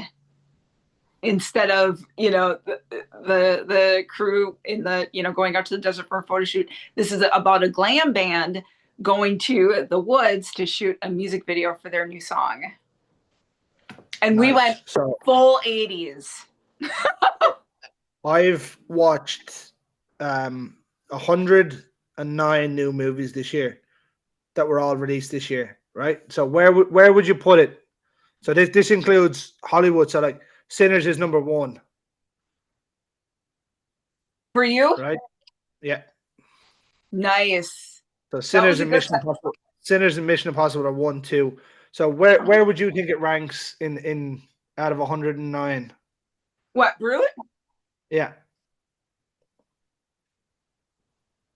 instead of, the crew in the, going out to the desert for a photo shoot. This is about a glam band going to the woods to shoot a music video for their new song. And we went So full 80s. I've watched 109 new movies this year that were all released this year, right? So where would you put it? So this includes Hollywood. So like Sinners is number one. For you? Right? Yeah. Nice. So Sinners and Mission Impossible. Sinners and Mission Impossible are 1, 2. So where would you think it ranks in out of 109? What, Brute? Yeah.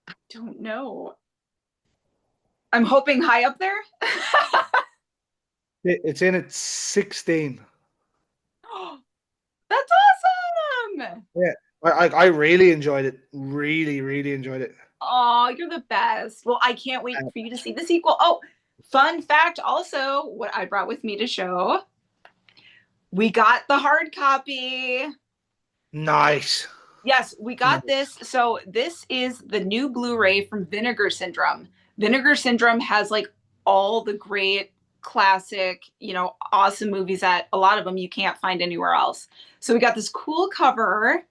I don't know. I'm hoping high up there. It's in at 16. That's awesome. Yeah. I really enjoyed it. Really, really enjoyed it. Oh, you're the best. Well, I can't wait for you to see the sequel. Oh, fun fact also, what I brought with me to show. We got the hard copy. Nice. Yes, we got this. So this is the new Blu-ray from Vinegar Syndrome. Vinegar Syndrome has like all the great classic, awesome movies that a lot of them you can't find anywhere else. So we got this cool cover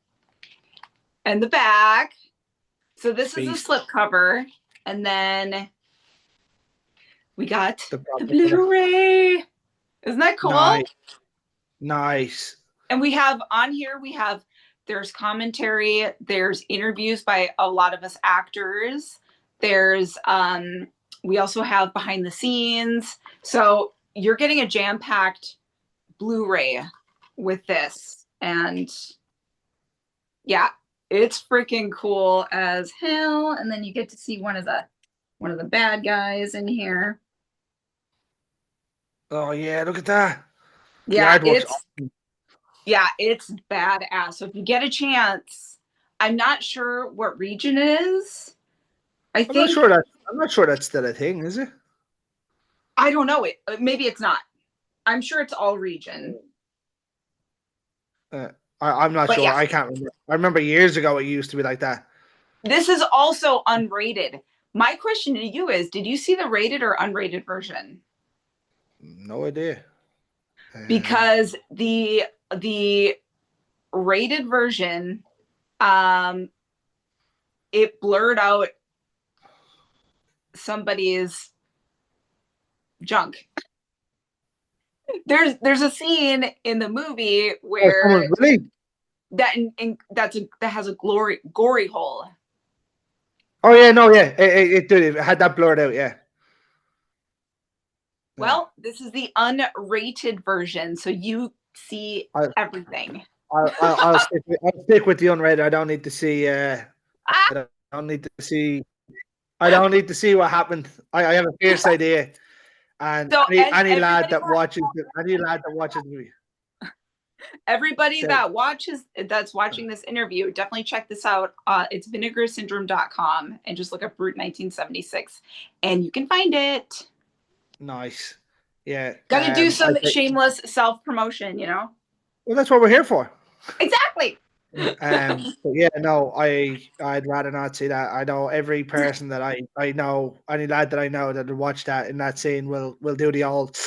and the back. So this is the slip cover. And then we got the Blu-ray. Isn't that cool? Nice. And we have on here, there's commentary, there's interviews by a lot of us actors. There's we also have behind the scenes. So you're getting a jam-packed Blu-ray with this. And yeah, it's freaking cool as hell. And then you get to see one of the bad guys in here. Oh yeah, look at that. Yeah, it's badass. So if you get a chance, I'm not sure what region it is. I'm not sure that's still a thing, is it? I don't know. Maybe it's not. I'm sure it's all region. I'm not sure. Yeah. I can't remember. I remember years ago it used to be like that. This is also unrated. My question to you is, did you see the rated or unrated version? No idea. Because the rated version, it blurred out somebody's junk. There's a scene in the movie where that has a gory hole. Oh yeah, no, yeah, it did. It had that blurred out, yeah. Well, this is the unrated version, so you see everything. I'll stick with the unrated. I don't need to see. I don't need to see. I don't need to see what happened. I have a fierce idea, and so any lad that watches the movie. Everybody that's watching this interview, definitely check this out. It's vinegarsyndrome.com and just look up Brute 1976, and you can find it. Nice. Yeah. Gotta do some shameless self-promotion, Well, that's what we're here for. Exactly. But yeah, no, I'd rather not see that. I know every person that I know, any lad that I know that would watch that in that scene will do the old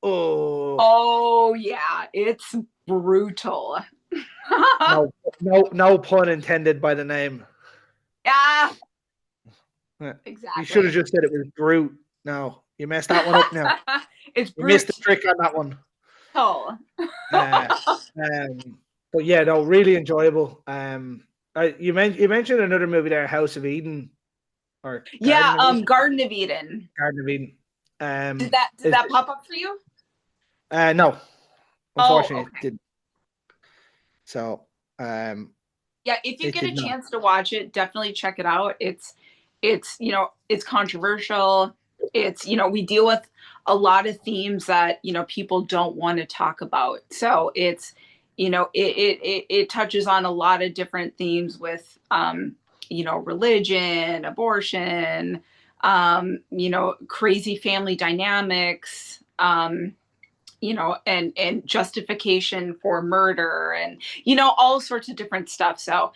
oh yeah, it's brutal. no pun intended by the name. Yeah. Exactly. You should have just said it was brute. No, you messed that one up now. It's brute. You missed the trick on that one. Oh. But yeah, no, really enjoyable. You mentioned another movie there, House of Eden, or Garden of Eden. Garden of Eden. Did that pop up for you? No, unfortunately, it didn't. So, yeah, if you get a chance to watch it, definitely check it out. It's controversial. it's, we deal with a lot of themes that, people don't want to talk about. So it's, it touches on a lot of different themes with, religion, abortion, crazy family dynamics, and justification for murder and, all sorts of different stuff. So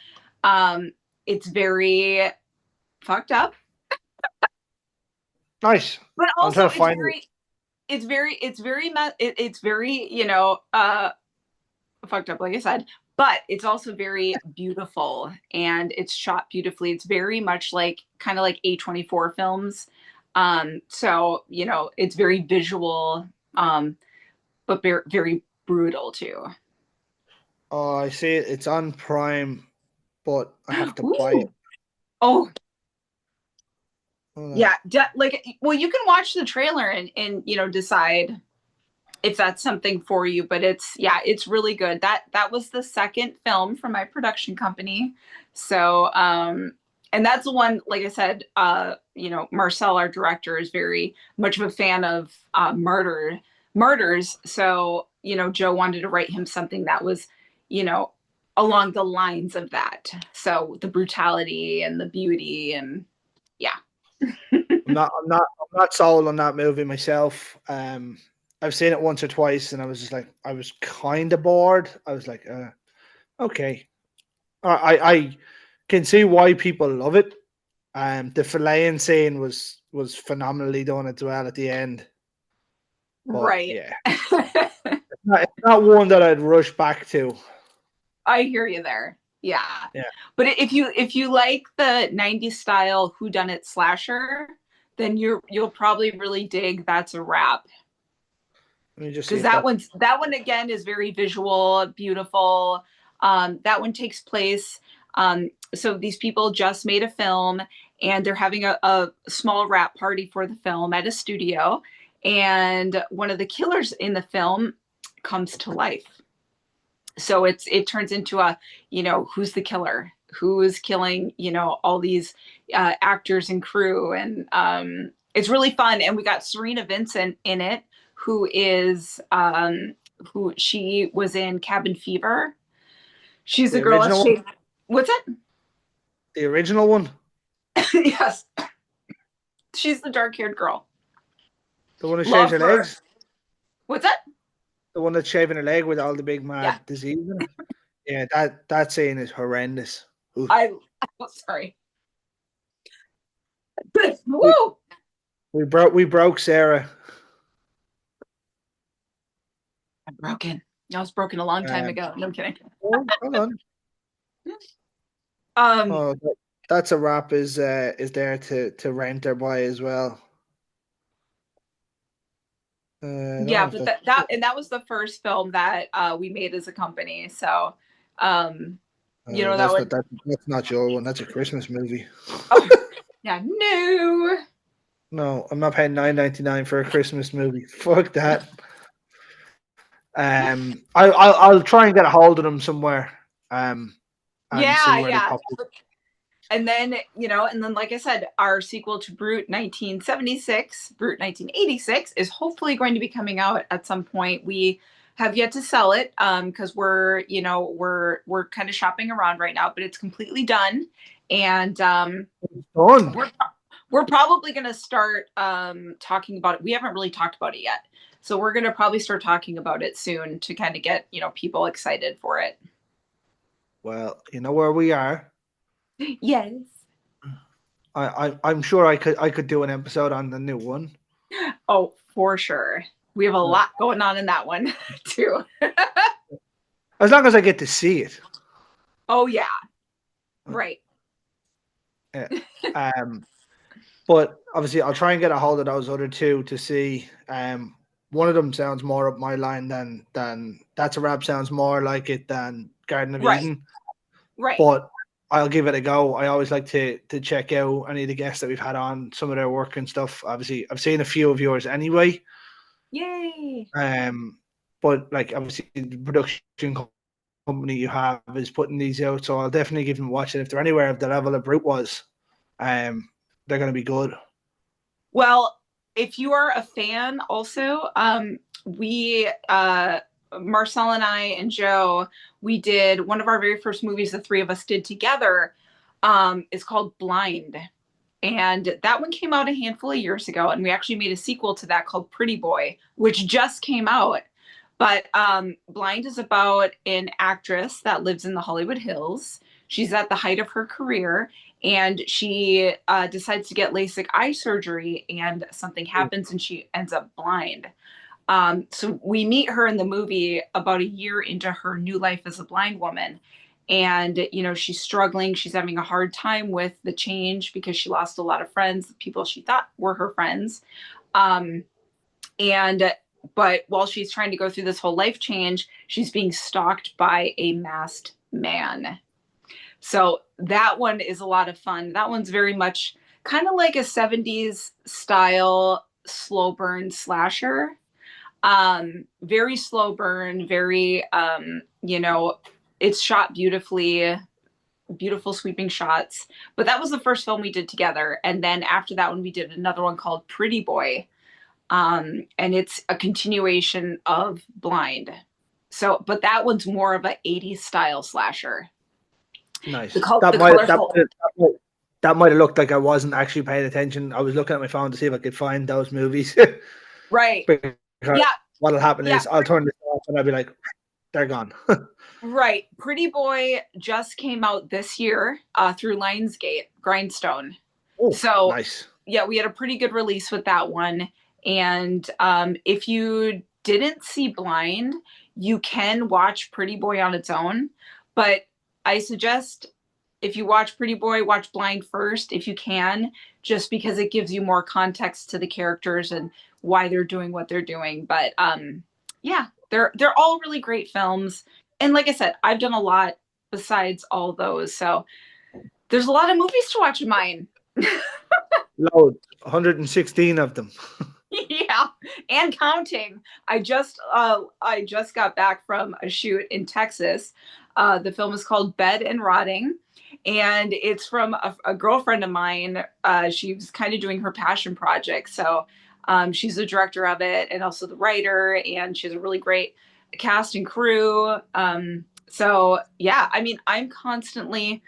it's very fucked up, Nice. but I'm also trying to find it. it's very, fucked up, like I said, but it's also very beautiful and it's shot beautifully. It's very much like kind of like A24 films. So, it's very visual, but very, very brutal too. Oh, I see it. It's on Prime, but I have to buy it. Ooh. Oh, Hold on. yeah. Well, you can watch the trailer and decide if that's something for you, but it's really good. That was the second film from my production company. So, and that's the one, like I said, Marcel, our director, is very much of a fan of murders. So, Joe wanted to write him something that was, you know, along the lines of that. So the brutality and the beauty and yeah. I'm not sold on that movie myself. I've seen it once or twice, and I was just like, I was kind of bored. I was like, okay. I can see why people love it. The filleting scene was phenomenally done as well at the end. But Right. yeah, it's not one that I'd rush back to. I hear you there. Yeah. Yeah. But if you like the 90s style whodunit slasher, then you'll probably really dig That's a Wrap. Let me just see Because if that. that one again is very visual, beautiful. That one takes place. So these people just made a film and they're having a small wrap party for the film at a studio. And one of the killers in the film comes to life. So it turns into a, who's the killer, who is killing, all these actors and crew, and it's really fun. And we got Serena Vincent in it, who is who she was in Cabin Fever. She's the The girl that original one. shaved. What's it? The original one. Yes, she's the dark-haired girl. The one that shaves Love her her. legs. What's that? The one that's shaving her leg with all the big Yeah, mad disease in it. Yeah, that scene is horrendous. Oof. I'm sorry. We, Woo! we broke Sarah. I'm broken. I was broken a long time Um, ago. No, I'm kidding. hold on. Um, Oh, That's a Wrap is there to rent or buy as well. I don't yeah, know if but that's that was the first film that we made as a company. So, um, that would. that's not your one. That's a Christmas movie. Oh, yeah, no. No, I'm not paying $9.99 for a Christmas movie. Fuck that. I'll try and get a hold of them somewhere. And see Yeah, where they yeah. pop up. And then, like I said, our sequel to Brute 1976, Brute 1986, is hopefully going to be coming out at some point. We have yet to sell it because we're kind of shopping around right now, but it's completely done. And Done. we're probably going to start talking about it. We haven't really talked about it yet. So we're going to probably start talking about it soon to kind of get, people excited for it. Well, you know where we are. Yes. I'm sure I could do an episode on the new one. Oh, for sure. We have a lot going on in that one too. As long as I get to see it. Oh yeah. Right. Yeah. But obviously I'll try and get a hold of those other two to see. One of them sounds more up my line than That's a Wrap sounds more like it than Garden of Right. Eden. Right. But I'll give it a go. I always like to check out any of the guests that we've had on, some of their work and stuff. Obviously, I've seen a few of yours anyway. Yay. But like obviously the production company you have is putting these out, so I'll definitely give them a watch. And if they're anywhere of the level of Brute was, they're going to be good. Well, if you are a fan also, we Marcel and I and Joe, we did one of our very first movies the three of us did together. Is called Blind. And that one came out a handful of years ago, and we actually made a sequel to that called Pretty Boy, which just came out. But Blind is about an actress that lives in the Hollywood Hills. She's at the height of her career, and she decides to get LASIK eye surgery, and something happens, and she ends up blind. So we meet her in the movie about a year into her new life as a blind woman. And, you know, she's struggling. She's having a hard time with the change because she lost a lot of friends, people she thought were her friends. Um, and but while she's trying to go through this whole life change, she's being stalked by a masked man. So that one is a lot of fun. That one's very much kind of like a 70s style slow burn slasher. Very slow burn, very you know, it's shot beautifully, beautiful sweeping shots. But that was the first film we did together. And then after that one, we did another one called Pretty Boy. And it's a continuation of Blind. So, but that one's more of an 80s style slasher. Nice. The, That the might colorful. that might have looked like I wasn't actually paying attention. I was looking at my phone to see if I could find those movies. Right. Because Yeah. what'll happen Yeah. is I'll turn this off and I'll be like, they're gone. Right. Pretty Boy just came out this year through Lionsgate, Grindstone. Oh, So, nice. yeah, we had a pretty good release with that one. And if you didn't see Blind, you can watch Pretty Boy on its own. But I suggest if you watch Pretty Boy, watch Blind first if you can, just because it gives you more context to the characters and why they're doing what they're doing. But yeah, they're all really great films. And like I said, I've done a lot besides all those. So there's a lot of movies to watch of mine. Load. 116 of them. Yeah, and counting. I just got back from a shoot in Texas. The film is called Bed and Rotting, and it's from a girlfriend of mine. She was kind of doing her passion project, so she's the director of it and also the writer, and she has a really great cast and crew. So yeah, I mean, I'm constantly,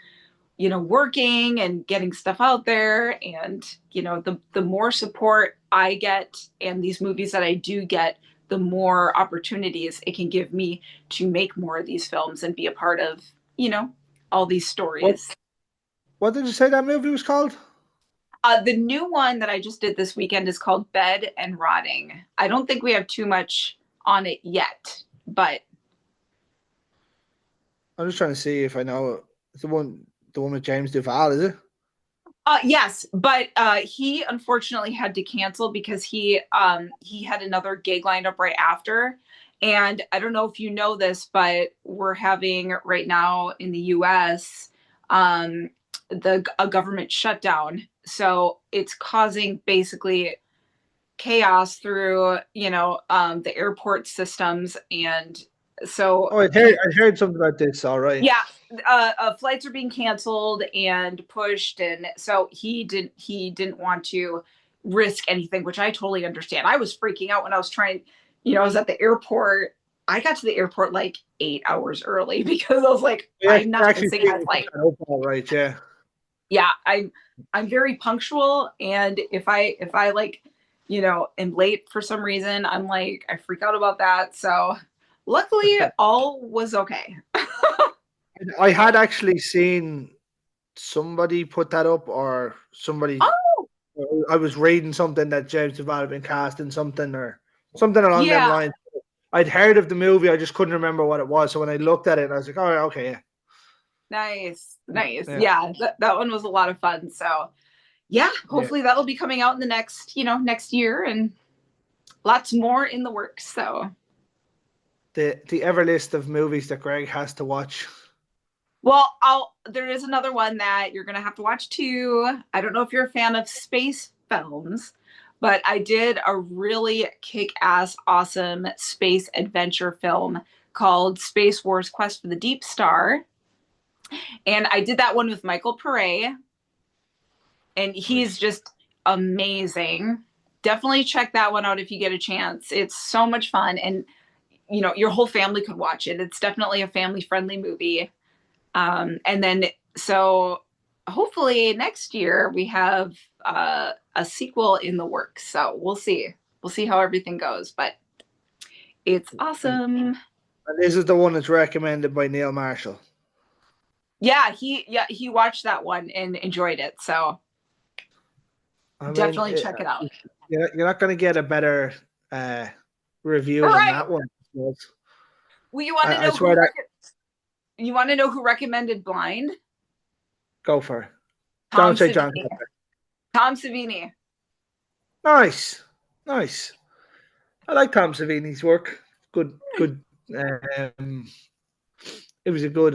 you know, working and getting stuff out there, and you know, the more support I get and these movies that I do get, the more opportunities it can give me to make more of these films and be a part of, you know, all these What stories. what did you say that movie was called? The new one that I just did this weekend is called Bed and Rotting. I don't think we have too much on it yet, but I'm just trying to see if I know it's the one with James Duval, is it? yes, but he unfortunately had to cancel because he had another gig lined up right after. And I don't know if you know this, but we're having right now in the U.S. A government shutdown, so it's causing basically chaos through, you know, the airport systems, and so Oh, I heard something about this. All right. yeah, flights are being canceled and pushed, and so he didn't want to risk anything, which I totally understand. I was freaking out when I was trying, you know, I was at the airport. I got to the airport like 8 hours early because I was like, Yeah, I'm not actually missing see my it. flight. All right. Yeah. Yeah, I'm very punctual, and if I like, you know, am late for some reason, I'm like I freak out about that. So luckily, all was okay. I had actually seen somebody put that up, or somebody. Oh I was reading something that James Duval had been cast in something, or something along them yeah. lines. I'd heard of the movie, I just couldn't remember what it was. So when I looked at it, I was like, "Oh, okay, yeah, Nice, nice. yeah, Yeah, that one was a lot of fun. So, yeah, yeah." hopefully that'll be coming out in the next, you know, next year, and lots more in the works. So, The ever list of movies that Greg has to watch. well, there is another one that you're gonna have to watch too. I don't know if you're a fan of space films, but I did a really kick-ass, awesome space adventure film called Space Wars: Quest for the Deep Star, and I did that one with Michael Pare, and he's Nice. just amazing. definitely check that one out if you get a chance. It's so much fun, and your whole family could watch it. It's definitely a family friendly movie. And then so hopefully next year we have a sequel in the works. So we'll see. We'll see how everything goes, but it's awesome. And this is the one that's recommended by Neil Marshall. He watched that one and enjoyed it. So definitely check it out. You're not going to get a better review than that one. Well, you want to know you want to know who recommended Blind? Go for it. Don't say John. Tom Savini. Nice. I like Tom Savini's work. Good. It was a good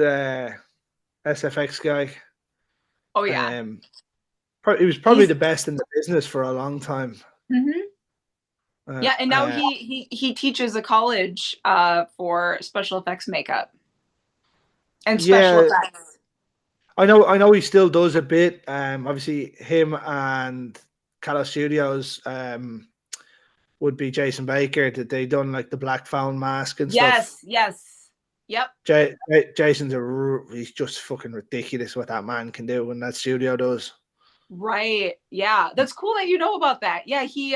SFX guy. Oh yeah. He was probably the best in the business for a long time. Mm-hmm. Yeah, and now he teaches a college for special effects makeup and special effects. I know he still does a bit. Obviously him and Calo Studios would be Jason Baker, that they done like the Black Phone mask and stuff. Yes. Yep. Jason's he's just fucking ridiculous what that man can do when that studio does. Right. Yeah. That's cool that you know about that. Yeah, he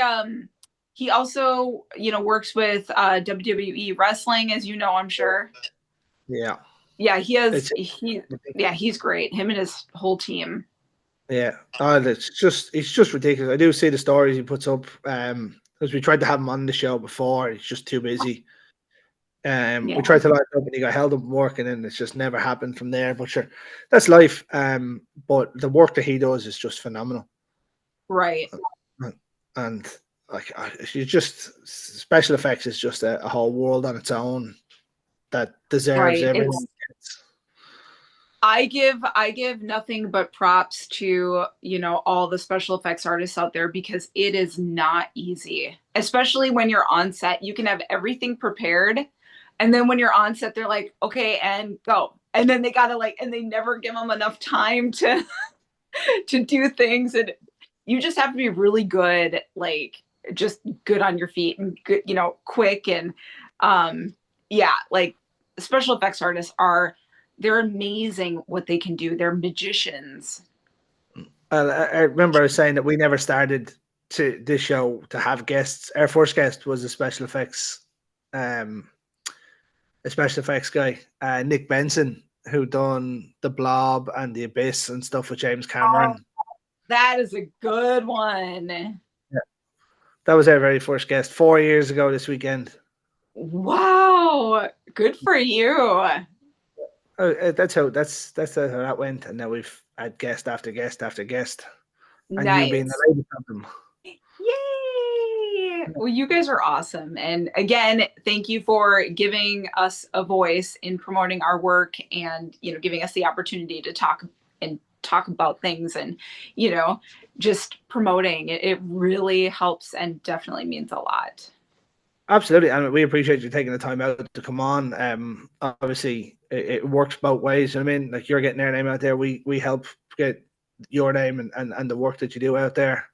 also, works with WWE wrestling, as you know, I'm sure. Yeah. Yeah, he's great. Him and his whole team. Yeah. It's just ridiculous. I do see the stories he puts up. Because we tried to have him on the show before, he's just too busy. We tried to line up and he got held up working, and it's just never happened from there. But sure, that's life. But the work that he does is just phenomenal. Right. And like, you just, special effects is just a whole world on its own that deserves everything. I give nothing but props to, all the special effects artists out there, because it is not easy, especially when you're on set. You can have everything prepared, and then when you're on set, they're like, okay, and go. And then they gotta and they never give them enough time to to do things. And you just have to be really good, just good on your feet and good, quick. And special effects artists they're amazing what they can do. They're magicians. I remember I was saying that we never started this show to have guests. Our first guest was a special effects guy, Nick Benson, who done The Blob and The Abyss and stuff with James Cameron. Oh, that is a good one. Yeah. That was our very first guest 4 years ago this weekend. Wow. Good for you. That's how that went, and now we've had guest after guest after guest, and nice. You being the latest of them. Yay! Well, you guys are awesome, and again, thank you for giving us a voice in promoting our work, and giving us the opportunity to talk about things, and just promoting it. It really helps and definitely means a lot. Absolutely, and we appreciate you taking the time out to come on. Obviously, it works both ways. I mean, like, you're getting their name out there. We help get your name and the work that you do out there.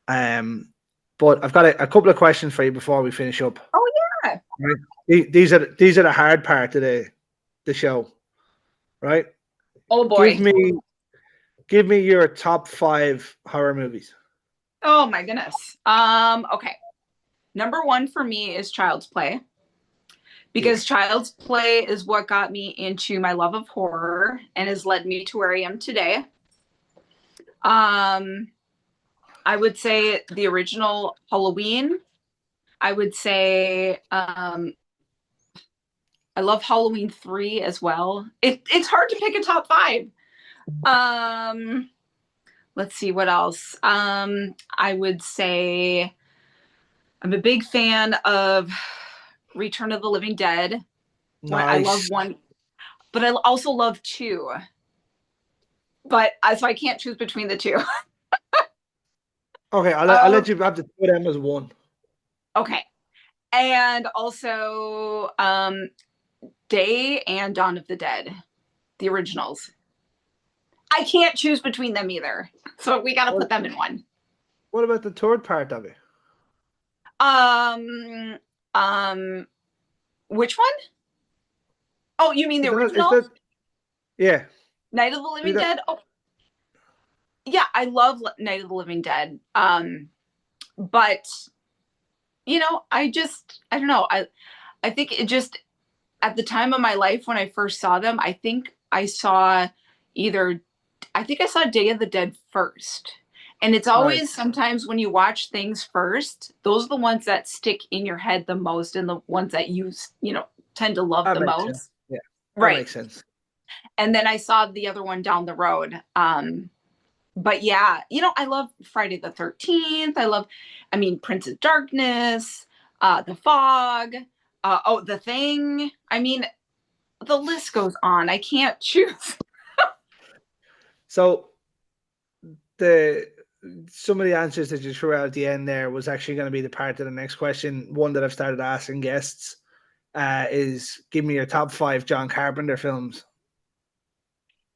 But I've got a couple of questions for you before we finish up. Oh yeah. Right? These are the hard part of the show, right? Oh boy. Give me your top 5 horror movies. Oh my goodness. Okay. Number 1 for me is Child's Play, because Child's Play is what got me into my love of horror and has led me to where I am today. I would say the original Halloween. I would say I love Halloween 3 as well. It's hard to pick a top 5. Let's see what else. I would say I'm a big fan of Return of the Living Dead. Nice. I love 1, but I also love 2. But so I can't choose between the 2. Okay, I'll let you have to put them as 1. Okay, and also Day and Dawn of the Dead, the originals. I can't choose between them either, so we got to put them in 1. What about the third part of it? Um, um, which one? Oh, you mean the Is original that yeah? Night of the Have you Living got Dead? Oh, yeah, I love Night of the Living Dead. But I don't know. I think it just at the time of my life when I first saw them, either I think I saw Day of the Dead first. And it's right? always sometimes when you watch things first, those are the ones that stick in your head the most and the ones that you tend to love That the makes sense. most. Yeah, that Right. makes sense. And then I saw the other one down the road. But yeah, I love Friday the 13th. Prince of Darkness, The Fog, The Thing. I mean, the list goes on. I can't choose. So the some of the answers that you threw out at the end there was actually going to be the part of the next question. One that I've started asking guests is give me your top 5 John Carpenter films.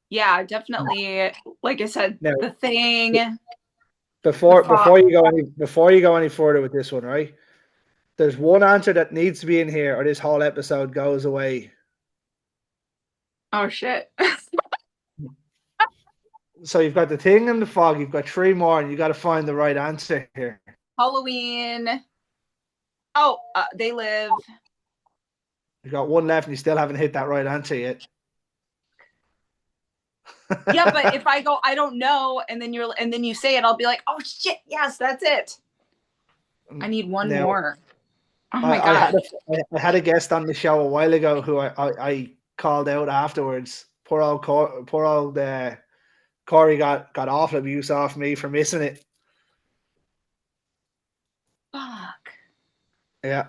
Yeah, definitely. Like I said, Now, The Thing, The before Fog. before you go any further with this one, right? There's one answer that needs to be in here, or this whole episode goes away. Oh shit. So you've got the thing and the fog. You've got 3 more, and you got to find the right answer here. Halloween. Oh, They Live. You've got one left, and you still haven't hit that right answer yet. Yeah, but if I go, I don't know, and then you say it, I'll be like, oh shit, yes, that's it. I need one Now, more. Oh my I god. I had a guest on the show a while ago who I called out afterwards. Poor old Corey got awful abuse off me for missing it. Fuck. Yeah.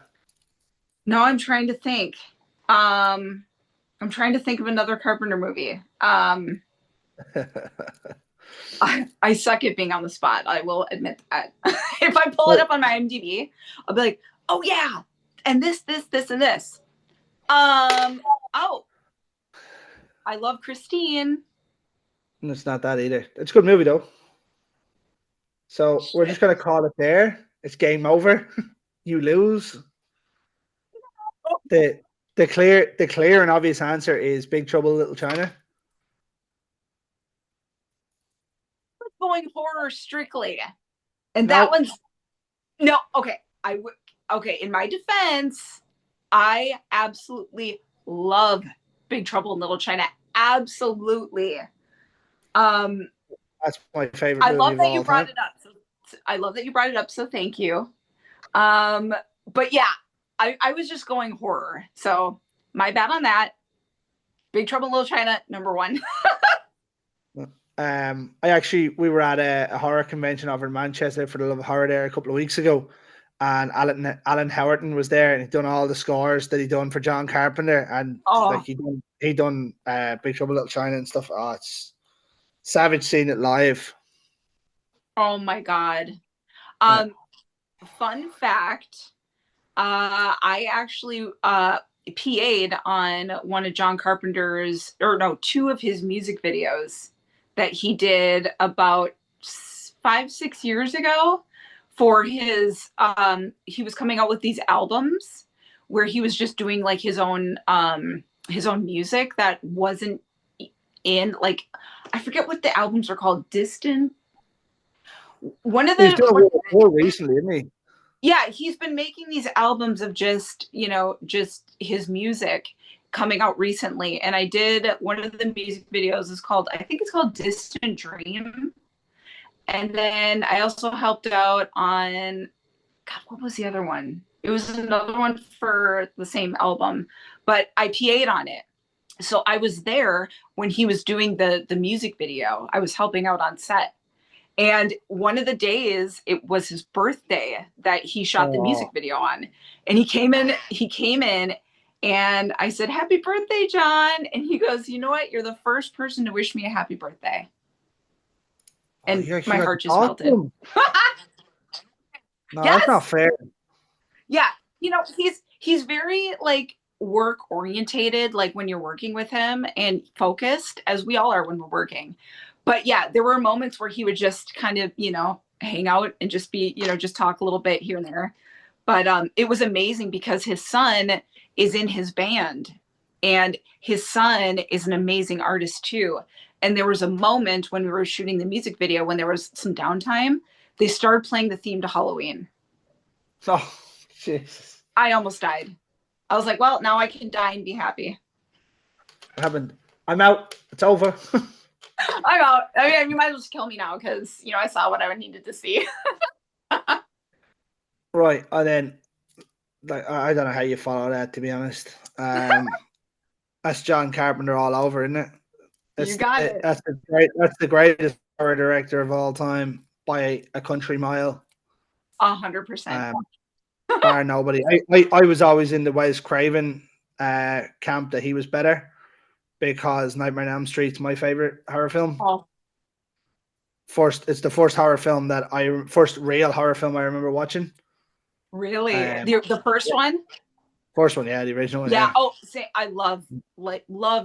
No, I'm trying to think. I'm trying to think of another Carpenter movie. I suck at being on the spot. I will admit that. If I pull it up on my IMDb, I'll be like, oh yeah, and this, and this. Oh, I love Christine. It's not that either. It's a good movie though. So we're just Shit. gonna call it there. It's game over. You lose. The the clear and obvious answer is Big Trouble in Little China. Going horror strictly, and that No, one's no. Okay, okay. In my defense, I absolutely love Big Trouble in Little China. Absolutely. Um, that's my favorite I movie love of that you all brought time. it up. I love that you brought it up. So thank you. Um, but yeah, I was just going horror. So my bad on that. Big Trouble in Little China, number one. We were at a horror convention over in Manchester for the Love of Horror there a couple of weeks ago, and Alan Howerton was there, and he'd done all the scores that he'd done for John Carpenter, and like Oh, he done Big Trouble in Little China and stuff. Oh, it's savage seeing it live. oh my God. Yeah. Um, Fun fact. I actually PA'd on one of John Carpenter's, or no, two of his music videos that he did about 5, 6 years ago for he was coming out with these albums where he was just doing like his own music that wasn't in like I forget what the albums are called. Distant. One of He's the doing one, it more recently, isn't he? yeah, he's been making these albums of just his music coming out recently. And I did one of the music videos is called, I think it's called Distant Dream. And then I also helped out on, God, what was the other one? It was another one for the same album, but I PA'd on it. So I was there when he was doing the music video. I was helping out on set. And one of the days it was his birthday that he shot the music Oh, video on. And he came in and I said, "Happy birthday, John." And he goes, "You know what? You're the first person to wish me a happy birthday." oh, And you actually my got to heart just talk to melted. him. No, that's not Yes. fair. Yeah. He's very like work orientated, like when you're working with him, and focused, as we all are when we're working. But yeah, there were moments where he would just kind of, hang out and just be, just talk a little bit here and there. But it was amazing because his son is in his band, and his son is an amazing artist too. And there was a moment when we were shooting the music video, when there was some downtime, they started playing the theme to Halloween. Oh, Jesus. I almost died. I was like, well, now I can die and be happy. I haven't. I'm out. It's over. I'm out. I mean, you might as well just kill me now because, I saw what I needed to see. Right. And then, like, I don't know how you follow that, to be honest. That's John Carpenter all over, isn't it? You got it. That's the greatest horror director of all time by a country mile. 100%. Bar nobody. I was always in the Wes Craven camp that he was better, because Nightmare on Elm Street's my favorite horror film. Oh. It's the first real horror film I remember watching. Really? The first one? First one, yeah, the original one. Yeah. Oh, I love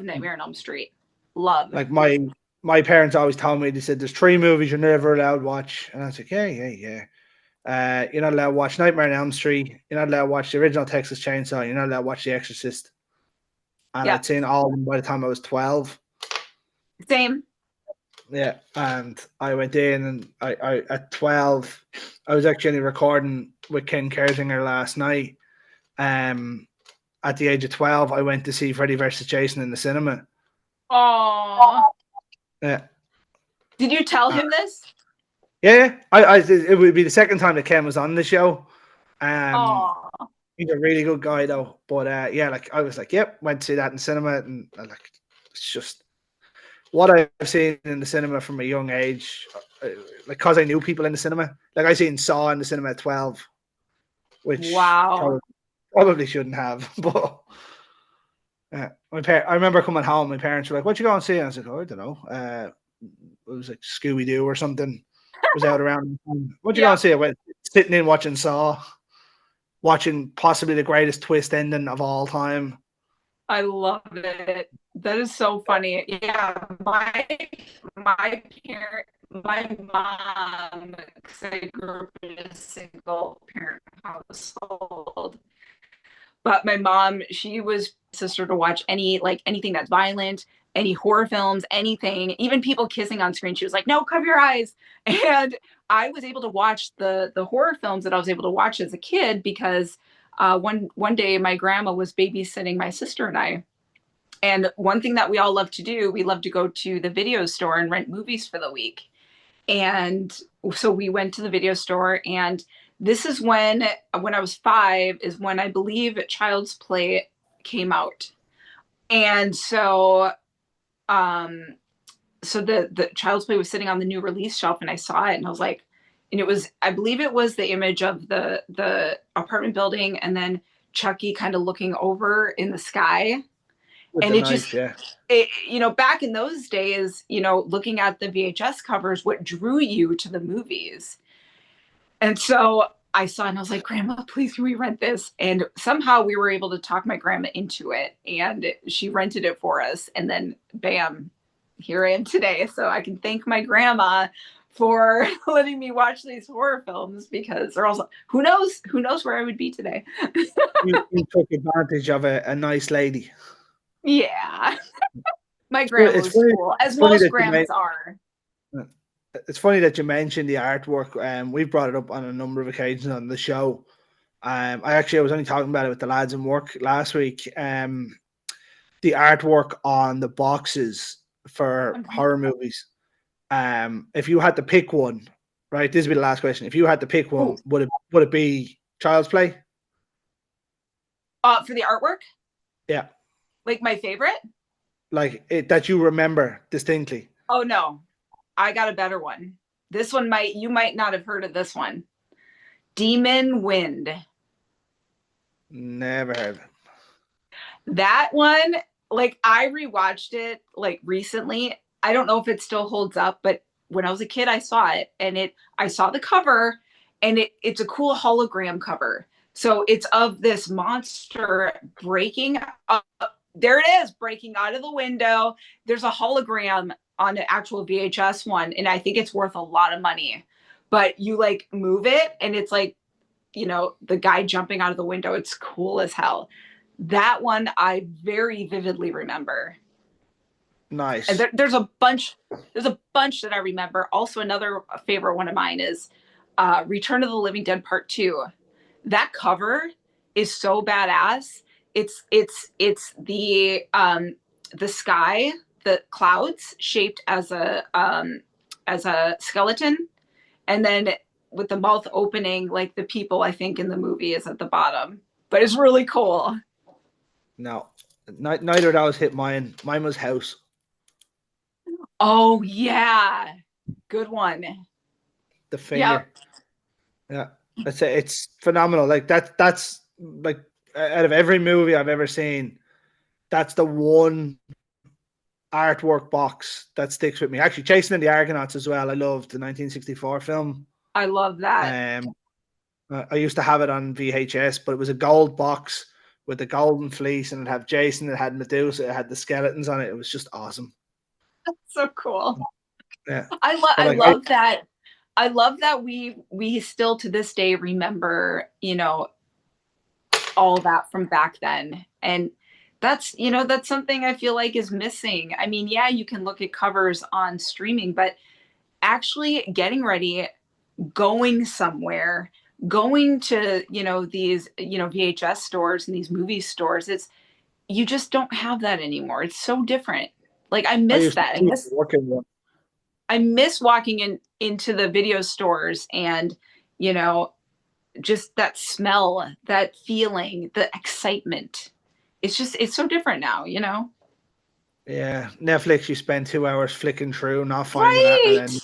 Nightmare on Elm Street. Love. Like my parents always told me, they said there's 3 movies you're never allowed to watch, and I was like, yeah. You're not allowed to watch Nightmare on Elm Street. You're not allowed to watch the original Texas Chainsaw. You're not allowed to watch The Exorcist. And I'd seen all of them by the time I was 12. Same. Yeah, and I went in, and I at 12, I was actually recording with Ken Kersinger last night. At the age of 12, I went to see Freddy vs. Jason in the cinema. Oh. Yeah. Did you tell him this? Yeah, it would be the second time that Ken was on the show. He's a really good guy though. But yeah, like I was like, yep, went to see that in cinema, and like it's just what I've seen in the cinema from a young age. Like, cause I knew people in the cinema. Like I seen Saw in the cinema at 12, which probably shouldn't have. But I remember coming home. My parents were like, "What you going to see?" And I was like, "Oh, I don't know. It was like Scooby Doo or something." Was out around. What you going to see? I went sitting in watching Saw, watching possibly the greatest twist ending of all time. I love it. That is so funny. Yeah, my mom, because I grew up in a single parent household. But my mom, she was sister to watch anything that's violent, any horror films, anything, even people kissing on screen. She was like, no, cover your eyes. And I was able to watch the horror films that I was able to watch as a kid because one day my grandma was babysitting my sister and I. And one thing that we all love to do, we love to go to the video store and rent movies for the week. And so we went to the video store, and this is when I was 5 is when I believe Child's Play came out. And so the Child's Play was sitting on the new release shelf, and I saw it, and I was like, and I believe it was the image of the apartment building, and then Chucky kind of looking over in the sky. And it just, back in those days, looking at the VHS covers, what drew you to the movies. And so I saw it and I was like, Grandma, please can we rent this? And somehow we were able to talk my grandma into it, and she rented it for us. And then bam, here I am today. So I can thank my grandma for letting me watch these horror films, because or else who knows where I would be today. you took advantage of a nice lady. Yeah. My grandma was cool, as most grandmas are. It's funny that you mentioned the artwork. We've brought it up on a number of occasions on the show. I was only talking about it with the lads in work last week. The artwork on the boxes for horror movies. If you had to pick one, right? This will be the last question. If you had to pick one, would it be Child's Play? For the artwork? Yeah. Like my favorite? Like that you remember distinctly. Oh no, I got a better one. This one you might not have heard of this one. Demon Wind. Never heard of it. That one, like I rewatched it like recently. I don't know if it still holds up, but when I was a kid, I saw it, and I saw the cover, and it's a cool hologram cover. So it's of this monster breaking up. There it is, breaking out of the window. There's a hologram on the actual VHS one, and I think it's worth a lot of money. But you like move it, and it's like, the guy jumping out of the window. It's cool as hell. That one I very vividly remember. And Nice. there's a bunch. There's a bunch that I remember. Also, another favorite one of mine is Return of the Living Dead Part Two. That cover is so badass. It's the sky, the clouds shaped as a skeleton, and then with the mouth opening like the people I think in the movie is at the bottom. But it's really cool. No, neither of those hit mine. Mine was House. Oh yeah, good one. The Yep. finger. Yeah, that's it. It's phenomenal. Like that's like out of every movie I've ever seen, that's the one artwork box that sticks with me. Actually, Chasing the Argonauts as well. I loved the 1964 film. I love that. Um, I used to have it on VHS, but it was a gold box with the golden fleece, and it had Jason, it had Medusa, it had the skeletons on it. It was just awesome. So cool. Yeah, I like love that. I love that we still to this day remember, all that from back then. And that's something I feel like is missing. I mean, yeah, you can look at covers on streaming, but actually getting ready, going somewhere, going to, these, VHS stores and these movie stores, you just don't have that anymore. It's so different. Like I I miss used to that. work in one. I miss walking into the video stores and, you know, just that smell, that feeling, the excitement. It's so different now. Yeah, Netflix. You spend 2 hours flicking through, not finding that, and Right. then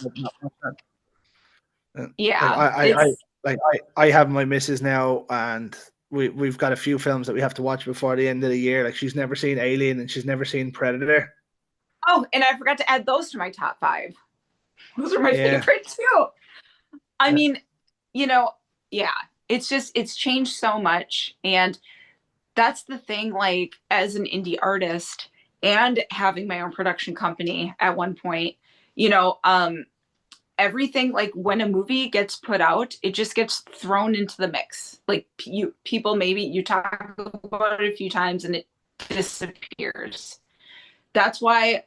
like Yeah. I It's like I have my missus now, and we've got a few films that we have to watch before the end of the year. Like she's never seen Alien and she's never seen Predator. Oh, and I forgot to add those to my top five. Those are my Yeah, favorite too. I yeah, mean, you know, yeah, it's changed so much. And that's the thing, like as an indie artist and having my own production company at one point, you know, everything, like when a movie gets put out, it just gets thrown into the mix. Like people, maybe you talk about it a few times and it disappears. That's why,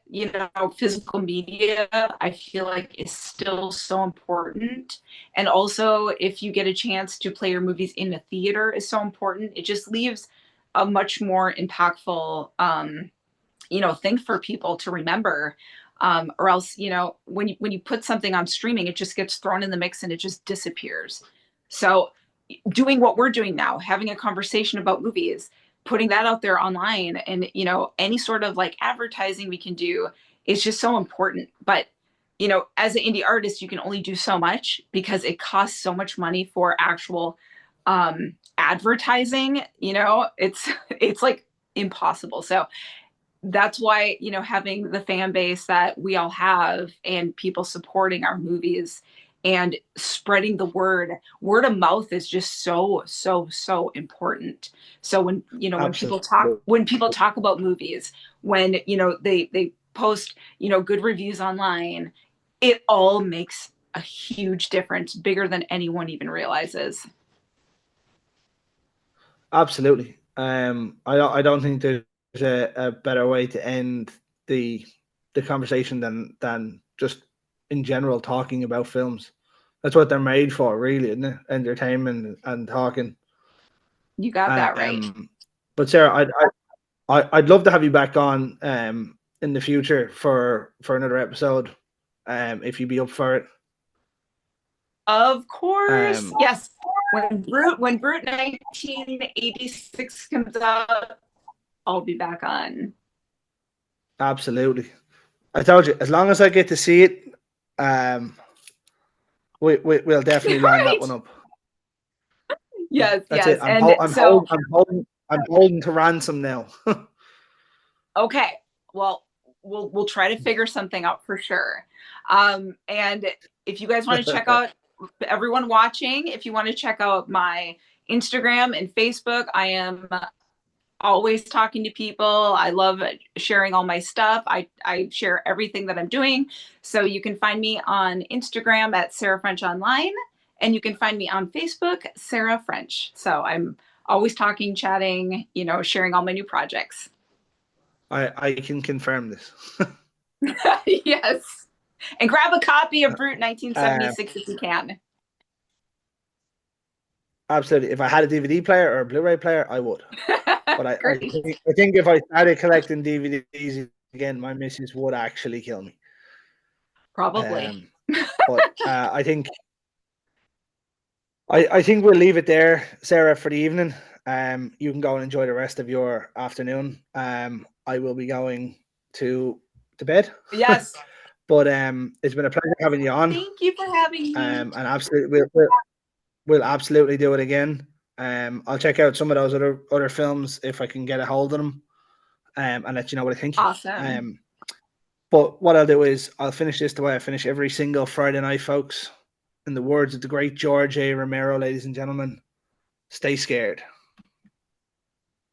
physical media I feel like is still so important. And also if you get a chance to play your movies in a theater is so important. It just leaves a much more impactful thing for people to remember. Or else, when you put something on streaming, it just gets thrown in the mix and it just disappears. So doing what we're doing now, having a conversation about movies, putting that out there online, and any sort of like advertising we can do is just so important. But as an indie artist, you can only do so much because it costs so much money for actual advertising. It's like impossible. So that's why having the fan base that we all have and people supporting our movies and spreading the word of mouth is just so important. So when people talk absolutely, about movies, when they post good reviews online, it all makes a huge difference, bigger than anyone even realizes. absolutely. I don't think there's a better way to end the the conversation than just in general talking about films. That's what they're made for, really, isn't it? Entertainment and talking. You got that right. Um, but Sarah, I'd love to have you back on in the future for another episode, if you'd be up for it. Of course. Um, Yes. When Brute 1986 comes out, I'll be back on. Absolutely. I told you, as long as I get to see it, um, we'll definitely line that Right. one up. Yeah, Yes, that's it. yes. And so, I'm holding to ransom now. okay. Well, we'll try to figure something out for sure. And if you guys want to check out, everyone watching, if you want to check out my Instagram and Facebook. I am always talking to people. I love sharing all my stuff. I share everything that I'm doing. So you can find me on Instagram at Sarah French Online, and you can find me on Facebook, Sarah French. So I'm always talking, chatting, sharing all my new projects. I can confirm this. Yes. And grab a copy of Brute 1976 if you can. Absolutely. If I had a DVD player or a Blu-ray player, I would. But I think if I started collecting DVDs again, my missus would actually kill me. Probably. But I think we'll leave it there, Sarah, for the evening. You can go and enjoy the rest of your afternoon. I will be going to bed. Yes. But it's been a pleasure having you on. Thank you for having me. And absolutely, we'll absolutely do it again. I'll check out some of those other films if I can get a hold of them, and let you know what I think. Awesome. But what I'll do is I'll finish this the way I finish every single Friday night, folks. In the words of the great George A. Romero, ladies and gentlemen, stay scared.